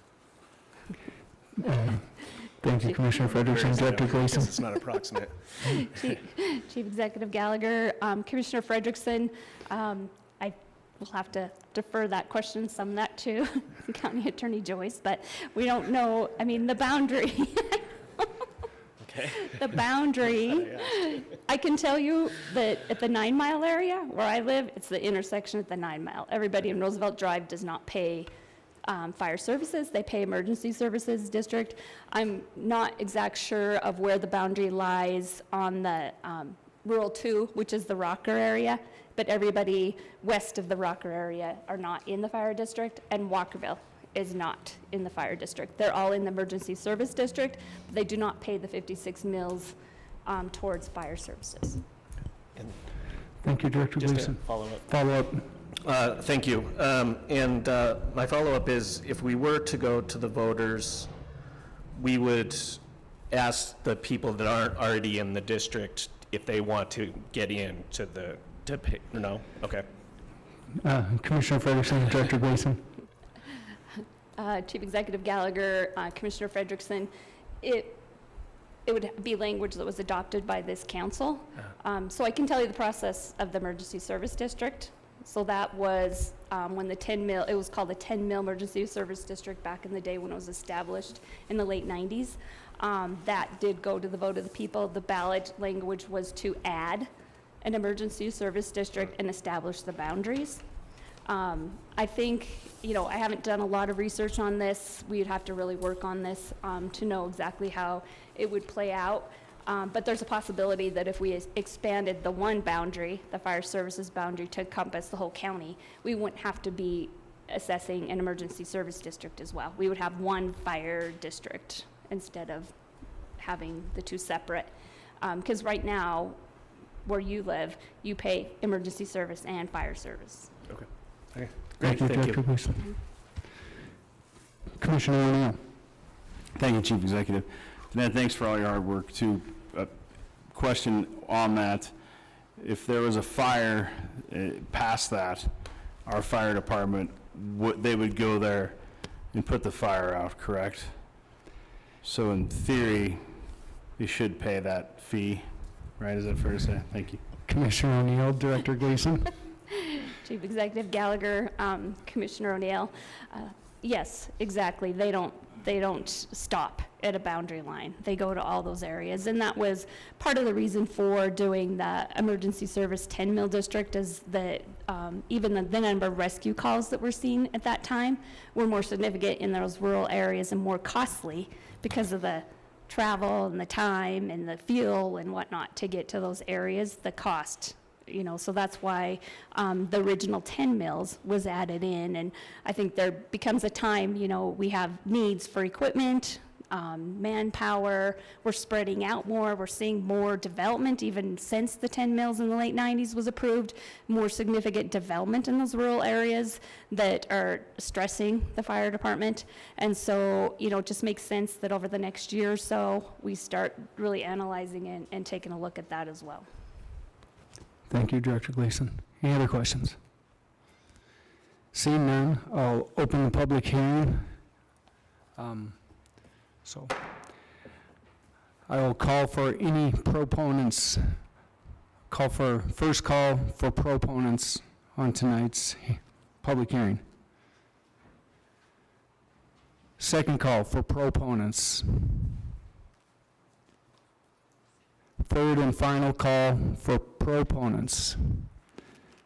Thank you, Commissioner Frederickson. Director Gleason. It's not approximate. Chief Executive Gallagher, Commissioner Frederickson, I will have to defer that question, some that to County Attorney Joyce, but we don't know, I mean, the boundary. Okay. The boundary, I can tell you that at the 9 Mile area where I live, it's the intersection at the 9 Mile. Everybody in Roosevelt Drive does not pay fire services, they pay emergency services district. I'm not exact sure of where the boundary lies on the rural 2, which is the Rocker area, but everybody west of the Rocker area are not in the fire district, and Walkerville is not in the fire district. They're all in the emergency service district, but they do not pay the 56 mills towards fire services. Thank you, Director Just a Gleason. follow-up. Follow-up. Thank you. And my follow-up is, if we were to go to the voters, we would ask the people that aren't already in the district if they want to get in to pay. No? Okay. Commissioner Frederickson, Director Gleason. Chief Executive Gallagher, Commissioner Frederickson, it would be language that was adopted by this council. So I can tell you the process of the emergency service district. So that was when the 10 mil, it was called the 10 mil emergency service district back in the day when it was established in the late 90s. That did go to the vote of the people. The ballot language was to add an emergency service district and establish the boundaries. I think, I haven't done a lot of research on this. We'd have to really work on this to know exactly how it would play out. But there's a possibility that if we expanded the one boundary, the fire services boundary, to encompass the whole county, we wouldn't have to be assessing an emergency service district as well. We would have one fire district instead of having the two separate. Because right now, where you live, you pay emergency service and fire service. Okay. Thank you, Director Gleason. Commissioner O'Neill. Thank you, Chief Executive. Danette, thanks for all your hard work, too. Question on that, if there was a fire past that, our fire department, they would go there and put the fire out, correct? So in theory, they should pay that fee, right? Is that fair to say? Thank you. Commissioner O'Neill, Director Gleason. Chief Executive Gallagher, Commissioner O'Neill. Yes, exactly. They don't stop at a boundary line. They go to all those areas. And that was part of the reason for doing the emergency service 10 mil district, is that even the number of rescue calls that we're seeing at that time were more significant in those rural areas and more costly because of the travel and the time and the fuel and whatnot to get to those areas, the cost. So that's why the original 10 mills was added in. And I think there becomes a time, we have needs for equipment, manpower, we're spreading out more, we're seeing more development even since the 10 mills in the late 90s was approved, more significant development in those rural areas that are stressing the fire department. And so, it just makes sense that over the next year or so, we start really analyzing it and taking a look at that as well. Thank you, Director Gleason. Any other questions? Seeing none, I'll open the public hearing. So I will call for any proponents, first call for proponents on tonight's public hearing. Second call for proponents. Third and final call for proponents.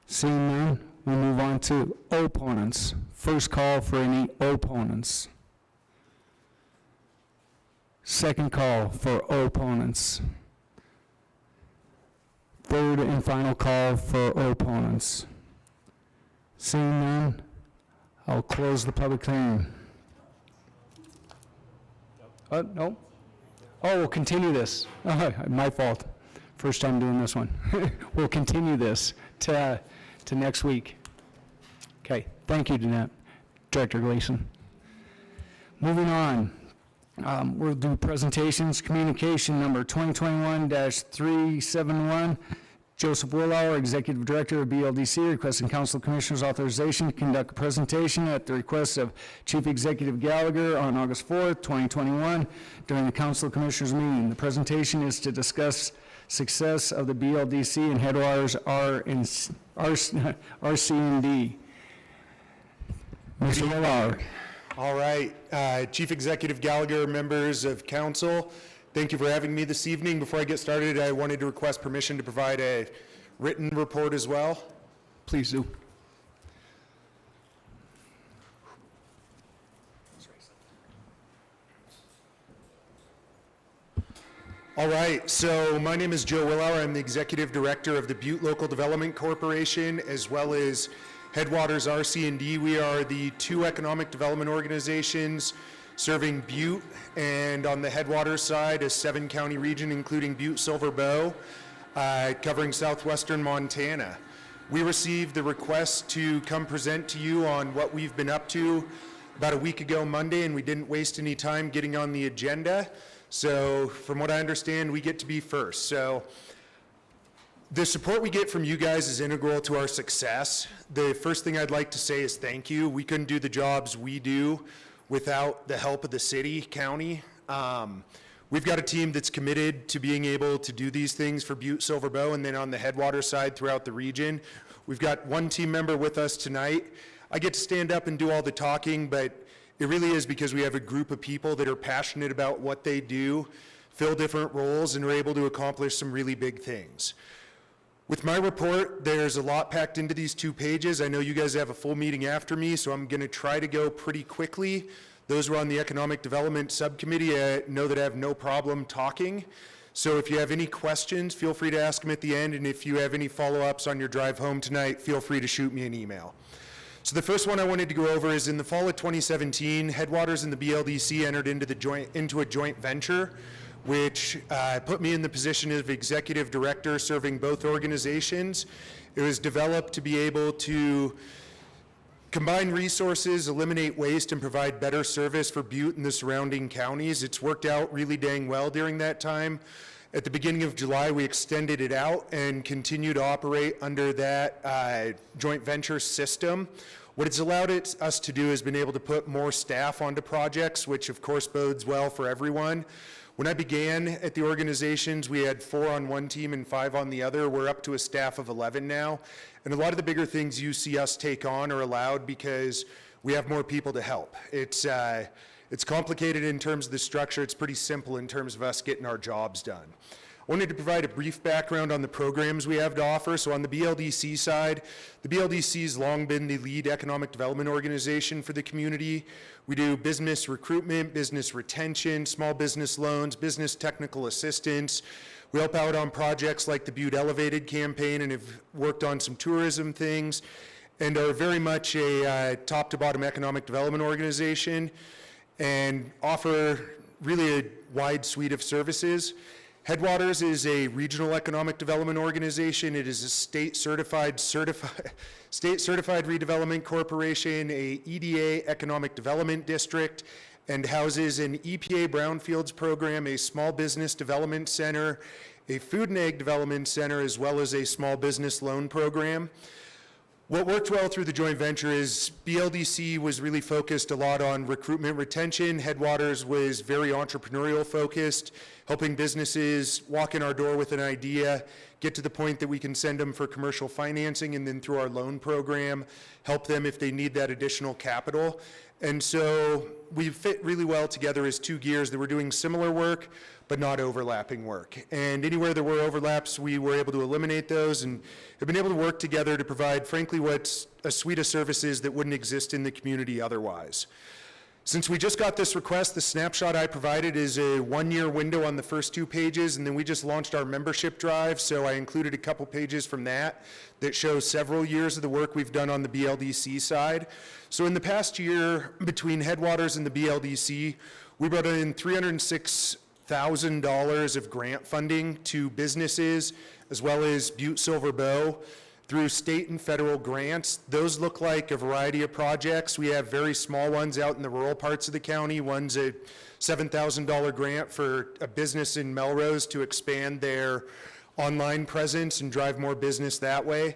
Seeing none, we move on to opponents. First call for any opponents. Second call for opponents. Third and final call for opponents. Seeing none, I'll close the public hearing. No? Oh, we'll continue this. Oh, my fault. First time doing this one. We'll continue this to next week. Okay, thank you, Danette. Director Gleason. Moving on, we'll do presentations. Communication number 2021-371. Joseph Willauer, Executive Director of BLDC, requesting Council Commissioners authorization to conduct a presentation at the request of Chief Executive Gallagher on August 4th, 2021, during the Council Commissioners meeting. The presentation is to discuss success of the BLDC and Headwaters RC&D. Mr. Willauer. All right, Chief Executive Gallagher, members of council, thank you for having me this evening. Before I get started, I wanted to request permission to provide a written report as well. Please do. All right, so my name is Joe Willauer. I'm the Executive Director of the Butte Local Development Corporation, as well as Headwaters RC&D. We are the two economic development organizations serving Butte, and on the Headwaters side, a 7-county region, including Butte-Silver Bow, covering southwestern Montana. We received the request to come present to you on what we've been up to about a week ago Monday, and we didn't waste any time getting on the agenda. So from what I understand, we get to be first. So the support we get from you guys is integral to our success. The first thing I'd like to say is thank you. We couldn't do the jobs we do without the help of the city, county. We've got a team that's committed to being able to do these things for Butte-Silver Bow, and then on the Headwaters side throughout the region. We've got one team member with us tonight. I get to stand up and do all the talking, but it really is because we have a group of people that are passionate about what they do, fill different roles, and are able to accomplish some really big things. With my report, there's a lot packed into these 2 pages. I know you guys have a full meeting after me, so I'm going to try to go pretty quickly. Those who are on the Economic Development Subcommittee know that I have no problem talking. So if you have any questions, feel free to ask them at the end, and if you have any follow-ups on your drive home tonight, feel free to shoot me an email. So the first one I wanted to go over is in the fall of 2017, Headwaters and the BLDC entered into a joint venture, which put me in the position of executive director serving both organizations. It was developed to be able to combine resources, eliminate waste, and provide better service for Butte and the surrounding counties. It's worked out really dang well during that time. At the beginning of July, we extended it out and continue to operate under that joint venture system. What it's allowed us to do is been able to put more staff onto projects, which of course bodes well for everyone. When I began at the organizations, we had 4 on one team and 5 on the other. We're up to a staff of 11 now. And a lot of the bigger things you see us take on are allowed because we have more people to help. It's complicated in terms of the structure. It's pretty simple in terms of us getting our jobs done. I wanted to provide a brief background on the programs we have to offer. So on the BLDC side, the BLDC has long been the lead economic development organization for the community. We do business recruitment, business retention, small business loans, business technical assistance. We help out on projects like the Butte Elevated campaign and have worked on some tourism things, and are very much a top to bottom economic development organization and offer really a wide suite of services. Headwaters is a regional economic development organization. It is a state certified redevelopment corporation, a EDA economic development district, and houses an EPA Brownfields Program, a small business development center, a food and ag development center, as well as a small business loan program. What worked well through the joint venture is BLDC was really focused a lot on recruitment retention. Headwaters was very entrepreneurial focused, helping businesses walk in our door with an idea, get to the point that we can send them for commercial financing, and then through our loan program, help them if they need that additional capital. And so we fit really well together as 2 gears that were doing similar work, but not overlapping work. And anywhere there were overlaps, we were able to eliminate those and have been able to work together to provide, frankly, what's a suite of services that wouldn't exist in the community otherwise. Since we just got this request, the snapshot I provided is a 1-year window on the first 2 pages, and then we just launched our membership drive, so I included a couple pages from that shows several years of the work we've done on the BLDC side. So in the past year, between Headwaters and the BLDC, we brought in $306,000 of grant funding to businesses, as well as Butte-Silver Bow. through state and federal grants. Those look like a variety of projects. We have very small ones out in the rural parts of the county. One's a $7,000 grant for a business in Melrose to expand their online presence and drive more business that way.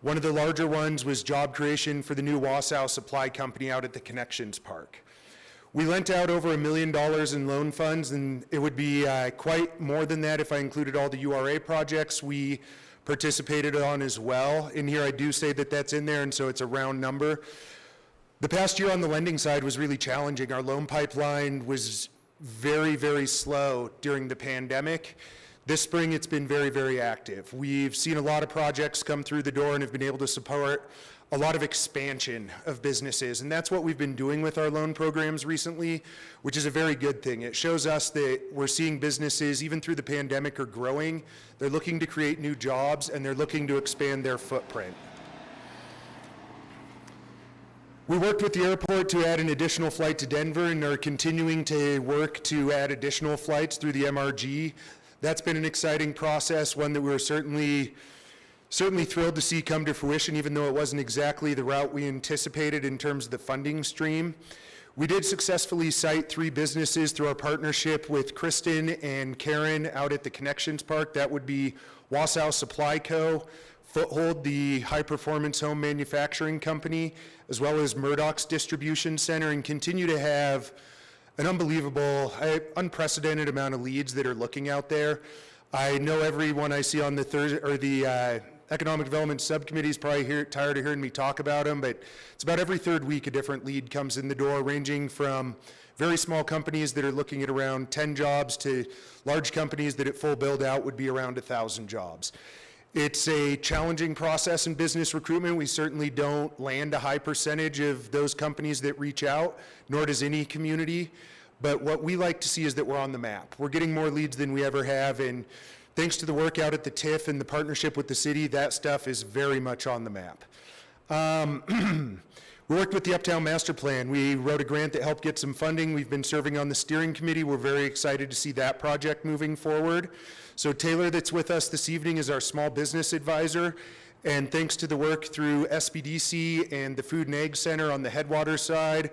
One of the larger ones was job creation for the new Wausau Supply Company out at the Connections Park. We lent out over $1 million in loan funds, and it would be quite more than that if I included all the URA projects we participated on as well. In here I do say that that's in there, and so it's a round number. The past year on the lending side was really challenging. Our loan pipeline was very, very slow during the pandemic. This spring it's been very, very active. We've seen a lot of projects come through the door and have been able to support a lot of expansion of businesses, and that's what we've been doing with our loan programs recently, which is a very good thing. It shows us that we're seeing businesses, even through the pandemic, are growing. They're looking to create new jobs, and they're looking to expand their footprint. We worked with the airport to add an additional flight to Denver and are continuing to work to add additional flights through the MRG. That's been an exciting process, one that we're certainly thrilled to see come to fruition, even though it wasn't exactly the route we anticipated in terms of the funding stream. We did successfully cite 3 businesses through our partnership with Kristen and Karen out at the Connections Park. That would be Wausau Supply Co., Foothold, the high-performance home manufacturing company, as well as Murdoch's Distribution Center, and continue to have an unbelievable, unprecedented amount of leads that are looking out there. I know everyone I see on the Economic Development Subcommittee is probably tired of hearing me talk about them, but it's about every third week a different lead comes in the door, ranging from very small companies that are looking at around 10 jobs to large companies that at full build out would be around 1,000 jobs. It's a challenging process in business recruitment. We certainly don't land a high percentage of those companies that reach out, nor does any community. But what we like to see is that we're on the map. We're getting more leads than we ever have, and thanks to the work out at the TIF and the partnership with the city, that stuff is very much on the map. We worked with the Uptown Master Plan. We wrote a grant that helped get some funding. We've been serving on the steering committee. We're very excited to see that project moving forward. So Taylor, that's with us this evening, is our small business advisor. And thanks to the work through SBDC and the Food and Ag Center on the Headwaters side,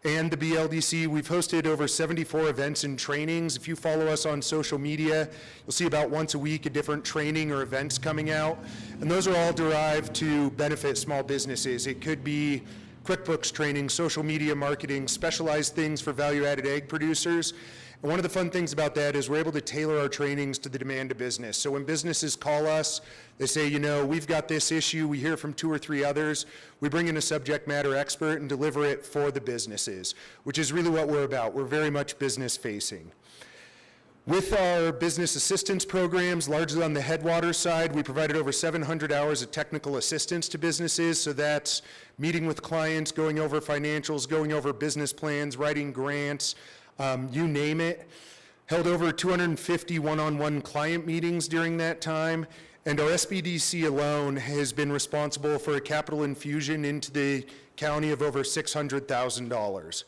and the BLDC, we've hosted over 74 events and trainings. If you follow us on social media, you'll see about once a week a different training or events coming out. And those are all derived to benefit small businesses. It could be QuickBooks training, social media marketing, specialized things for value-added ag producers. And one of the fun things about that is we're able to tailor our trainings to the demand of business. So when businesses call us, they say, you know, we've got this issue, we hear from 2 or 3 others, we bring in a subject matter expert and deliver it for the businesses, which is really what we're about. We're very much business facing. With our business assistance programs, largely on the Headwaters side, we provided over 700 hours of technical assistance to businesses. So that's meeting with clients, going over financials, going over business plans, writing grants, you name it. Held over 250 one-on-one client meetings during that time. And our SBDC alone has been responsible for a capital infusion into the county of over $600,000.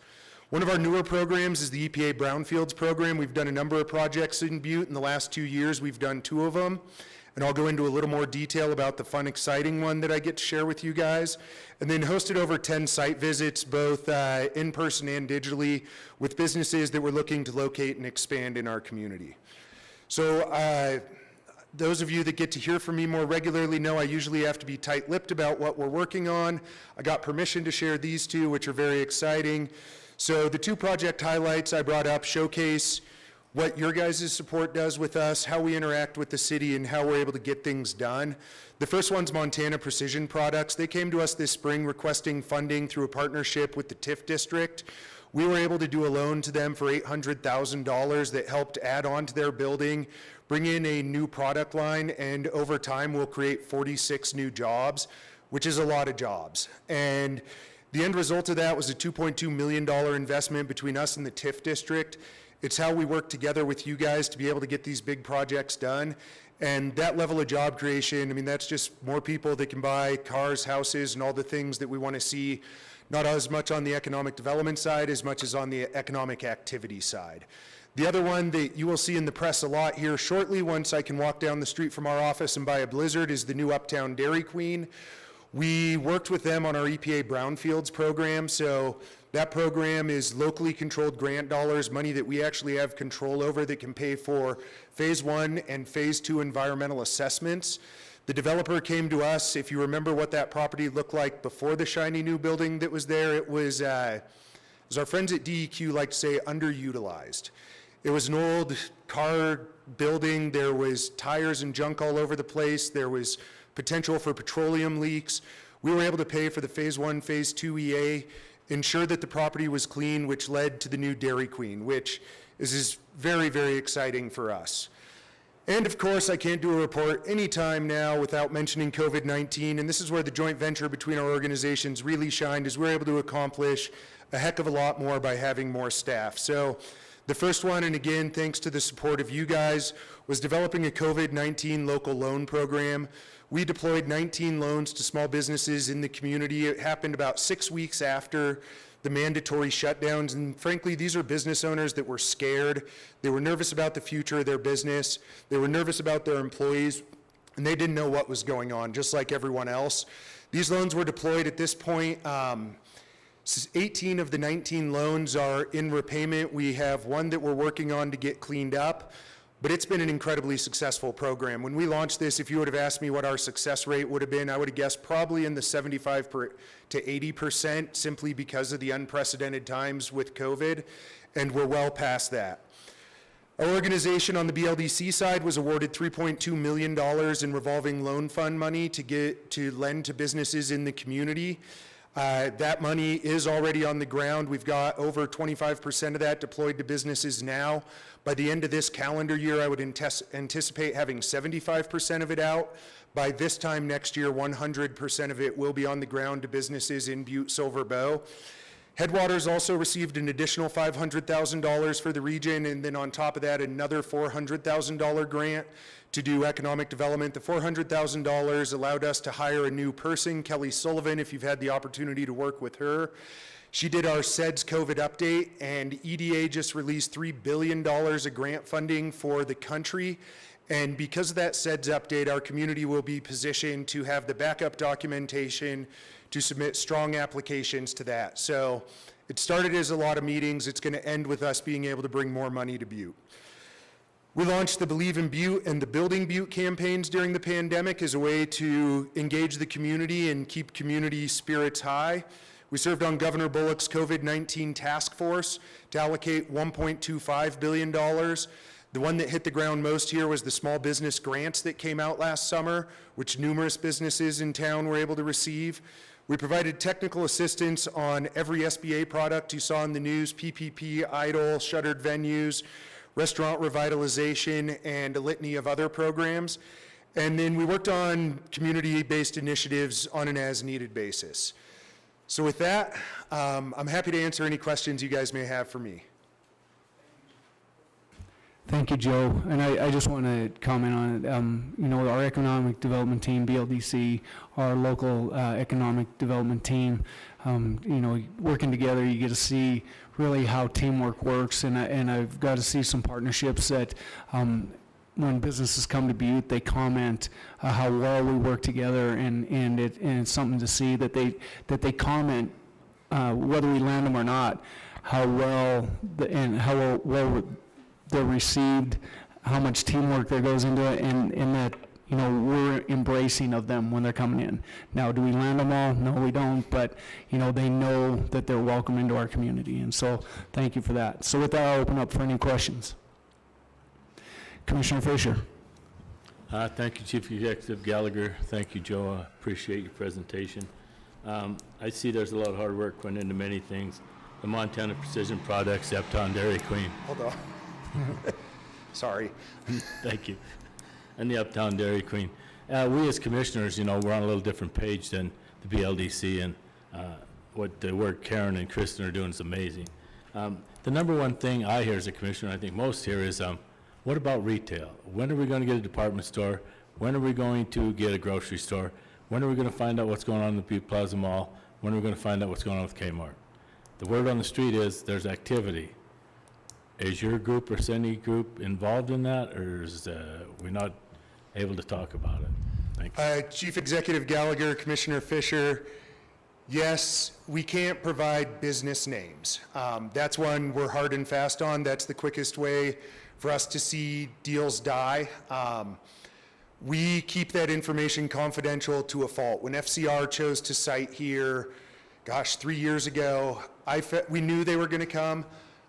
One of our newer programs is the Epa Brownfields Program. We've done a number of projects in Butte. In the last 2 years, we've done 2 of them. And I'll go into a little more detail about the fun, exciting one that I get to share with you guys. And then hosted over 10 site visits, both in person and digitally, with businesses that were looking to locate and expand in our community. So those of you that get to hear from me more regularly know I usually have to be tight-lipped about what we're working on. I got permission to share these 2, which are very exciting. So the 2 project highlights I brought up showcase what your guys' support does with us, how we interact with the city, and how we're able to get things done. The first one's Montana Precision Products. They came to us this spring requesting funding through a partnership with the TIF district. We were able to do a loan to them for $800,000 that helped add on to their building, bring in a new product line, and over time we'll create 46 new jobs, which is a lot of jobs. And the end result of that was a $2.2 million investment between us and the TIF district. It's how we work together with you guys to be able to get these big projects done. And that level of job creation, I mean, that's just more people that can buy cars, houses, and all the things that we want to see, not as much on the economic development side as much as on the economic activity side. The other one that you will see in the press a lot here shortly, once I can walk down the street from our office and buy a Blizzard, is the new Uptown Dairy Queen. We worked with them on our Epa Brownfields Program, so that program is locally controlled grant dollars, money that we actually have control over that can pay for Phase 1 and Phase 2 environmental assessments. The developer came to us. If you remember what that property looked like before the shiny new building that was there, it was, as our friends at DEQ like to say, underutilized. It was an old car building. There was tires and junk all over the place. There was potential for petroleum leaks. We were able to pay for the Phase 1, Phase 2 EA, ensure that the property was clean, which led to the new Dairy Queen, which is very, very exciting for us. And of course, I can't do a report anytime now without mentioning COVID-19, and this is where the joint venture between our organizations really shined, as we're able to accomplish a heck of a lot more by having more staff. So the first one, and again, thanks to the support of you guys, was developing a COVID-19 local loan program. We deployed 19 loans to small businesses in the community. It happened about 6 weeks after the mandatory shutdowns, and frankly, these are business owners that were scared. They were nervous about the future of their business. They were nervous about their employees, and they didn't know what was going on, just like everyone else. These loans were deployed at this point. 18 of the 19 loans are in repayment. We have one that we're working on to get cleaned up, but it's been an incredibly successful program. When we launched this, if you would have asked me what our success rate would have been, I would have guessed probably in the 75 to 80%, simply because of the unprecedented times with COVID, and we're well past that. Our organization on the BLDC side was awarded $3.2 million in revolving loan fund money to lend to businesses in the community. That money is already on the ground. We've got over 25% of that deployed to businesses now. By the end of this calendar year, I would anticipate having 75% of it out. By this time next year, 100% of it will be on the ground to businesses in Butte-Silver Bow. Headwaters also received an additional $500,000 for the region, and then on top of that, another $400,000 grant to do economic development. The $400,000 allowed us to hire a new person, Kelly Sullivan, if you've had the opportunity to work with her. She did our SEDS COVID update, and EDA just released $3 billion of grant funding for the country. And because of that SEDS update, our community will be positioned to have the backup documentation to submit strong applications to that. So it started as a lot of meetings. It's going to end with us being able to bring more money to Butte. We launched the Believe in Butte and the Building Butte campaigns during the pandemic as a way to engage the community and keep community spirits high. We served on Governor Bullock's COVID-19 task force to allocate $1.25 billion. The one that hit the ground most here was the small business grants that came out last summer, which numerous businesses in town were able to receive. We provided technical assistance on every SBA product you saw in the news: PPP, EIDL, shuttered venues, restaurant revitalization, and a litany of other programs. And then we worked on community-based initiatives on an as-needed basis. So with that, I'm happy to answer any questions you guys may have for me. Thank you, Joe. And I just want to comment on it. You know, our economic development team, BLDC, our local economic development team, you know, working together, you get to see really how teamwork works. And I've got to see some partnerships that when businesses come to Butte, they comment how well we work together, and it's something to see that they comment whether we land them or not, how well they're received, how much teamwork there goes into it, and that, you know, we're embracing of them when they're coming in. Now, do we land them all? No, we don't, but, you know, they know that they're welcome into our community, and so thank you for that. So with that, I'll open up for any questions. Commissioner Fisher. Thank you, Chief Executive Gallagher. Thank you, Joe. I appreciate your presentation. I see there's a lot of hard work went into many things. The Montana Precision Products, Uptown Dairy Queen. Hold on. Sorry. Thank you. And the Uptown Dairy Queen. We as commissioners, you know, we're on a little different page than the BLDC, and what the work Karen and Kristen are doing is amazing. The number one thing I hear as a commissioner, I think most here, is what about retail? When are we going to get a department store? When are we going to get a grocery store? When are we going to find out what's going on in the Butte Plaza Mall? When are we going to find out what's going on with Kmart? The word on the street is there's activity. is your group or any group involved in that, or is we not able to talk about it? Thank you. Chief Executive Gallagher, Commissioner Fisher, yes, we can't provide business names. That's one we're hard and fast on. That's the quickest way for us to see deals die. We keep that information confidential to a fault. When FCR chose to site here, gosh, 3 years ago, we knew they were going to come.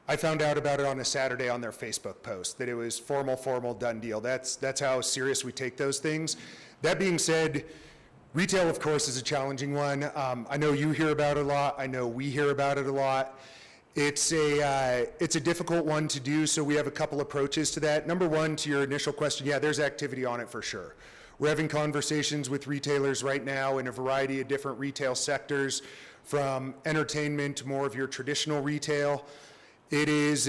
I found out about it on a Saturday on their Facebook post, that it was formal, done deal. That's how serious we take those things. That being said, retail, of course, is a challenging one. I know you hear about it a lot. I know we hear about it a lot. It's a difficult one to do, so we have a couple approaches to that. Number one, to your initial question, yeah, there's activity on it for sure. We're having conversations with retailers right now in a variety of different retail sectors, from entertainment to more of your traditional retail. It is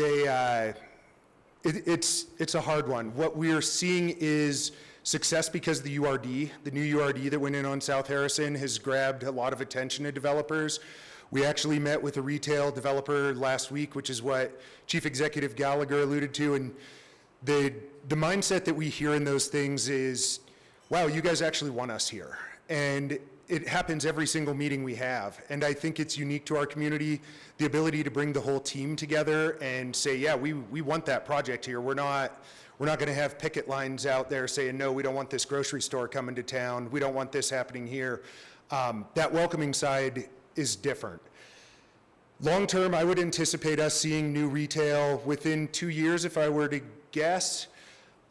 it's a hard one. What we are seeing is success because the URD, the new URD that went in on South Harrison, has grabbed a lot of attention to developers. We actually met with a retail developer last week, which is what Chief Executive Gallagher alluded to, and the mindset that we hear in those things is, wow, you guys actually want us here. And it happens every single meeting we have. And I think it's unique to our community, the ability to bring the whole team together and say, yeah, we want that project here. We're not going to have picket lines out there saying, no, we don't want this grocery store coming to town. We don't want this happening here. That welcoming side is different. Long term, I would anticipate us seeing new retail within 2 years, if I were to guess.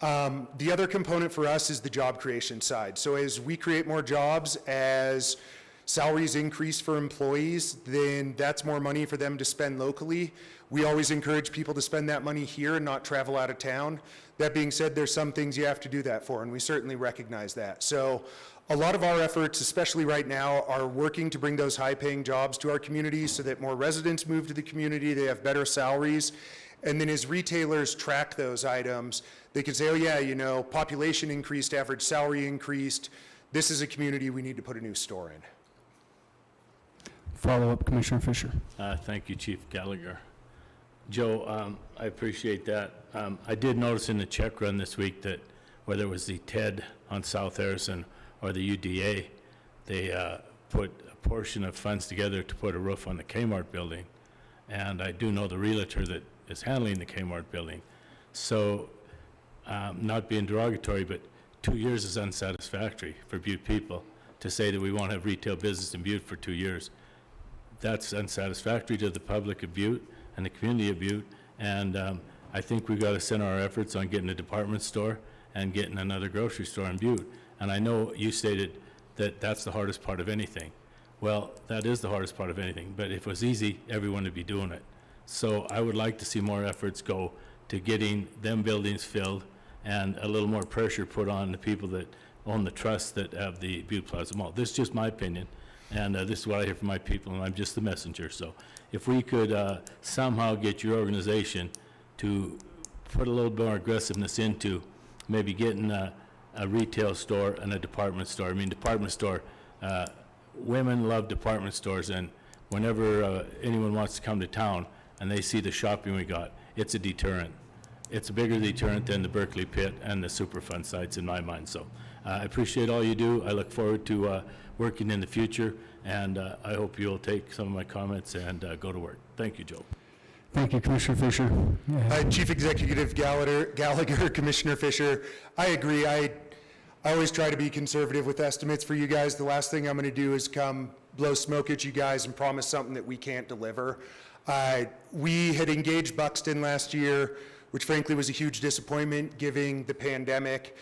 The other component for us is the job creation side. So as we create more jobs, as salaries increase for employees, then that's more money for them to spend locally. We always encourage people to spend that money here and not travel out of town. That being said, there's some things you have to do that for, and we certainly recognize that. So a lot of our efforts, especially right now, are working to bring those high-paying jobs to our community so that more residents move to the community, they have better salaries. And then as retailers track those items, they can say, oh yeah, you know, population increased, average salary increased. This is a community we need to put a new store in. Follow-up, Commissioner Fisher. Thank you, Chief Gallagher. Joe, I appreciate that. I did notice in the check run this week that whether it was the TED on South Harrison or the UDA, they put a portion of funds together to put a roof on the Kmart building. And I do know the realtor that is handling the Kmart building. So, not being derogatory, but 2 years is unsatisfactory for Butte people to say that we won't have retail business in Butte for 2 years. That's unsatisfactory to the public of Butte and the community of Butte, and I think we've got to center our efforts on getting a department store and getting another grocery store in Butte. And I know you stated that that's the hardest part of anything. Well, that is the hardest part of anything, but if it was easy, everyone would be doing it. So I would like to see more efforts go to getting them buildings filled and a little more pressure put on the people that own the trusts that have the Butte Plaza Mall. This is just my opinion, and this is what I hear from my people, and I'm just the messenger. So if we could somehow get your organization to put a little more aggressiveness into maybe getting a retail store and a department store. I mean, department store, women love department stores, and whenever anyone wants to come to town and they see the shopping we got, it's a deterrent. It's a bigger deterrent than the Berkeley Pit and the Superfund sites in my mind. So I appreciate all you do. I look forward to working in the future, and I hope you'll take some of my comments and go to work. Thank you, Joe. Thank you, Commissioner Fisher. Chief Executive Gallagher, Commissioner Fisher, I agree. I always try to be conservative with estimates for you guys. The last thing I'm going to do is come blow smoke at you guys and promise something that we can't deliver. We had engaged Buxton last year, which frankly was a huge disappointment given the pandemic.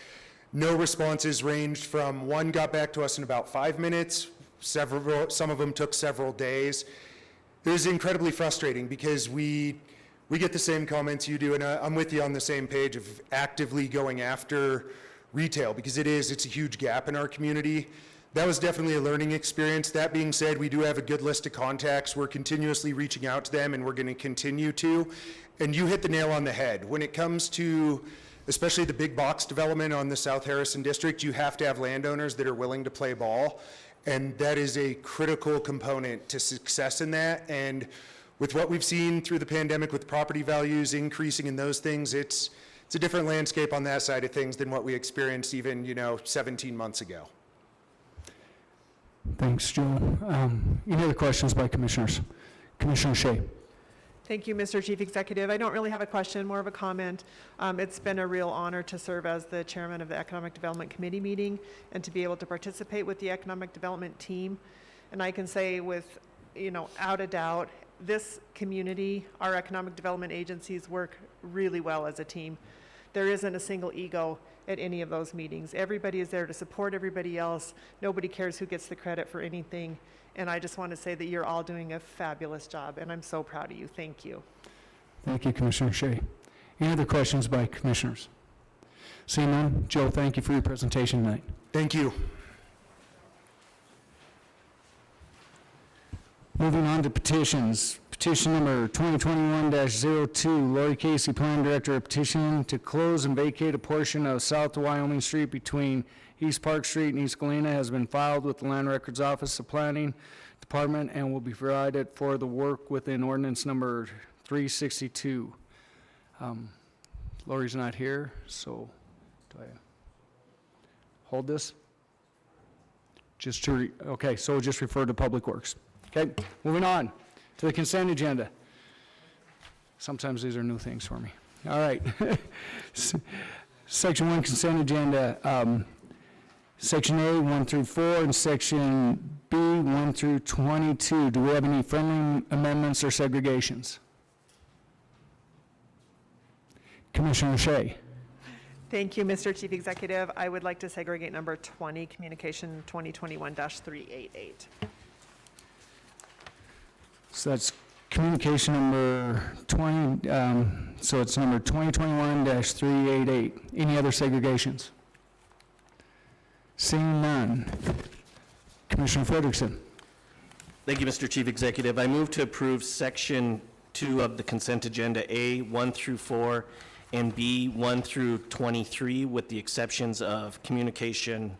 No responses ranged from one got back to us in about 5 minutes, some of them took several days. It was incredibly frustrating because we get the same comments you do, and I'm with you on the same page of actively going after retail because it's a huge gap in our community. That was definitely a learning experience. That being said, we do have a good list of contacts. We're continuously reaching out to them, and we're going to continue to. And you hit the nail on the head. When it comes to especially the big box development on the South Harrison district, you have to have landowners that are willing to play ball. And that is a critical component to success in that. And with what we've seen through the pandemic with property values increasing and those things, it's a different landscape on that side of things than what we experienced even, 17 months ago. Thanks, Joe. Any other questions by commissioners? Commissioner Shea. Thank you, Mr. Chief Executive. I don't really have a question, more of a comment. It's been a real honor to serve as the chairman of the Economic Development Committee meeting and to be able to participate with the Economic Development team. And I can say with, out of doubt, this community, our economic development agencies work really well as a team. There isn't a single ego at any of those meetings. Everybody is there to support everybody else. Nobody cares who gets the credit for anything. And I just want to say that you're all doing a fabulous job, and I'm so proud of you. Thank you. Thank you, Commissioner Shea. Any other questions by commissioners? Seeing none, Joe, thank you for your presentation tonight. Thank you. Moving on to petitions. Petition number 2021-02, Lori Casey, Plan Director, a petition to close and vacate a portion of South Wyoming Street between East Park Street and East Galena has been filed with the Land Records Office of Planning Department and will be provided for the work within ordinance number 362. Lori's not here, so do I hold this? Okay, so we'll just refer to Public Works. Okay, moving on to the consent agenda. Sometimes these are new things for me. All right. Section 1 consent agenda. Section A, 1 through 4, and Section B, 1 through 22. Do we have any friendly amendments or segregations? Commissioner Shea. Thank you, Mr. Chief Executive. I would like to segregate number 20, Communication 2021-388. So that's communication number 20, so it's number 2021-388. Any other segregations? Seeing none. Commissioner Frederickson. Thank you, Mr. Chief Executive. I move to approve Section 2 of the consent agenda, A, 1 through 4, and B, 1 through 23, with the exceptions of communication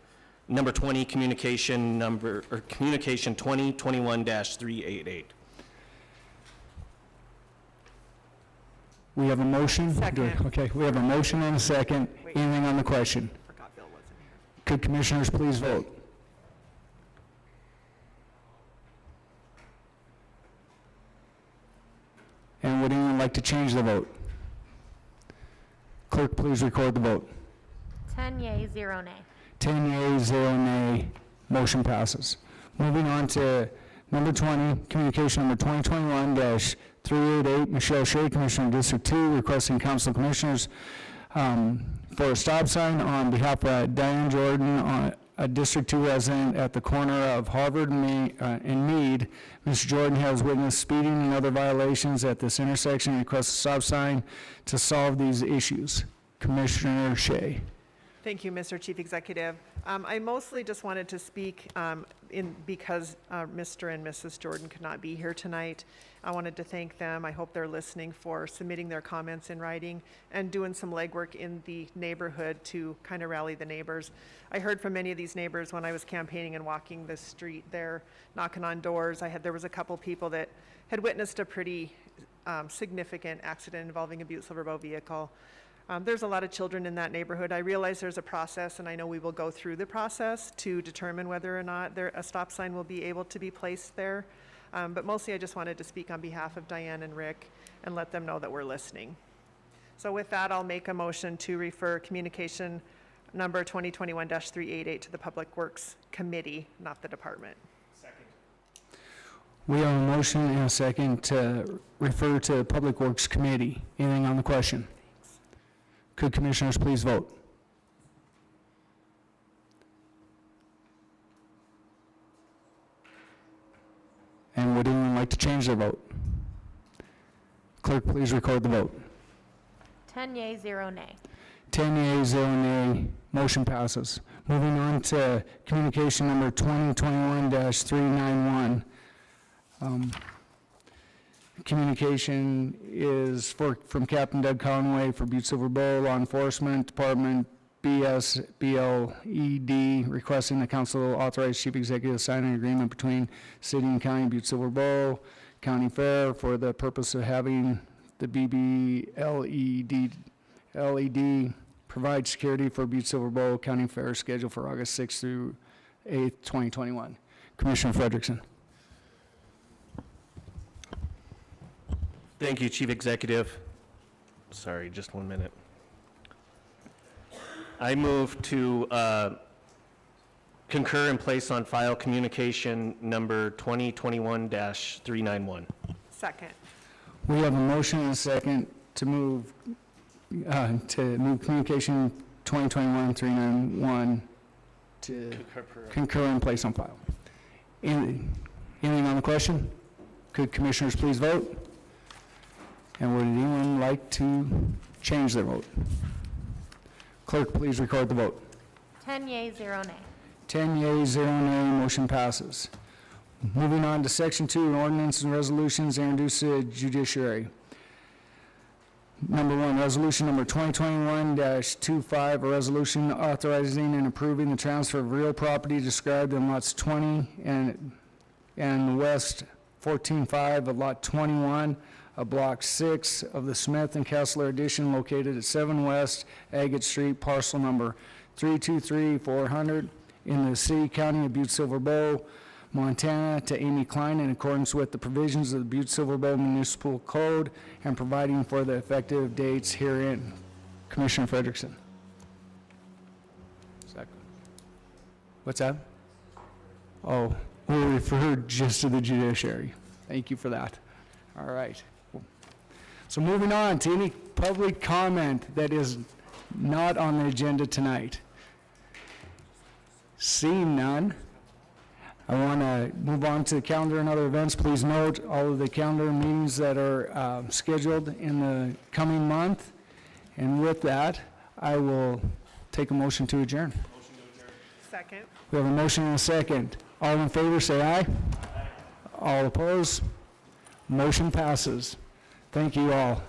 number 20, communication 2021-388. We have a motion? Second. Okay, we have a motion and a second. Anything on the question? Forgot Bill wasn't here. Could commissioners please vote? And would anyone like to change the vote? Clerk, please record the vote. 10 yea, 0 nay. 10 yea, 0 nay, motion passes. Moving on to number 20, communication number 2021-388, Michelle Shea, Commissioner District 2, requesting council commissioners for a stop sign on behalf of Diane Jordan, a District 2 resident at the corner of Harvard and Meade. Ms. Jordan has witnessed speeding and other violations at this intersection and requests a stop sign to solve these issues. Commissioner Shea. Thank you, Mr. Chief Executive. I mostly just wanted to speak because Mr. and Mrs. Jordan could not be here tonight. I wanted to thank them. I hope they're listening for submitting their comments in writing and doing some legwork in the neighborhood to kind of rally the neighbors. I heard from many of these neighbors when I was campaigning and walking the street there, knocking on doors. There was a couple people that had witnessed a pretty significant accident involving a Butte-Silver vehicle. There's a lot of children in that neighborhood. I realize there's a process, and I know we will go through the process to determine whether or not a stop sign will be able to be placed there. But mostly I just wanted to speak on behalf of Diane and Rick and let them know that we're listening. So with that, I'll make a motion to refer communication number 2021-388 to the Public Works Committee, not the department. We have a motion and a second to refer to Public Works Committee. Anything on the question? Could commissioners please vote? And would anyone like to change their vote? Clerk, please record the vote. 10 yea, 0 nay. 10 yea, 0 nay, motion passes. Moving on to communication number 2021-391. Communication is from Captain Doug Conway for Butte-Silver Bow Law Enforcement Department, BSBLED, requesting the council authorize chief executive to sign an agreement between city and county Butte-Silver Bow, County Fair for the purpose of having the LED provide security for Butte-Silver Bowl County Fair scheduled for August 6th through 8th, 2021. Commissioner Frederickson. Thank you, Chief Executive. Sorry, just 1 minute. I move to concur and place on file communication number 2021-391. Second. We have a motion and a second to move communication 2021-391 to concur and place on file. Anything on the question? Could commissioners please vote? And would anyone like to change their vote? Clerk, please record the vote. 10 yea, 0 nay. 10 yeas, 0 nay, motion passes. Moving on to Section 2, ordinances and resolutions introduced to the judiciary. Number 1, resolution number 2021-25, a resolution authorizing and approving the transfer of real property described in lots 20 and west 14-5 of lot 21 of block 6 of the Smith and Kessler addition located at 7 West Agate Street, parcel number 323-400 in the city, county of Butte-Silver Bow, Montana, to Amy Klein in accordance with the provisions of the Butte-Silver Bow Municipal Code and providing for the effective dates herein. Commissioner Frederickson. What's that? Oh, we'll refer just to the judiciary. Thank you for that. All right. So moving on to any public comment that is not on the agenda tonight. Seeing none, I want to move on to the calendar and other events. Please note all of the calendar meetings that are scheduled in the coming month. And with that, I will take a motion to adjourn. Second. We have a motion and a second. All in favor, say aye. All opposed? Motion passes. Thank you all.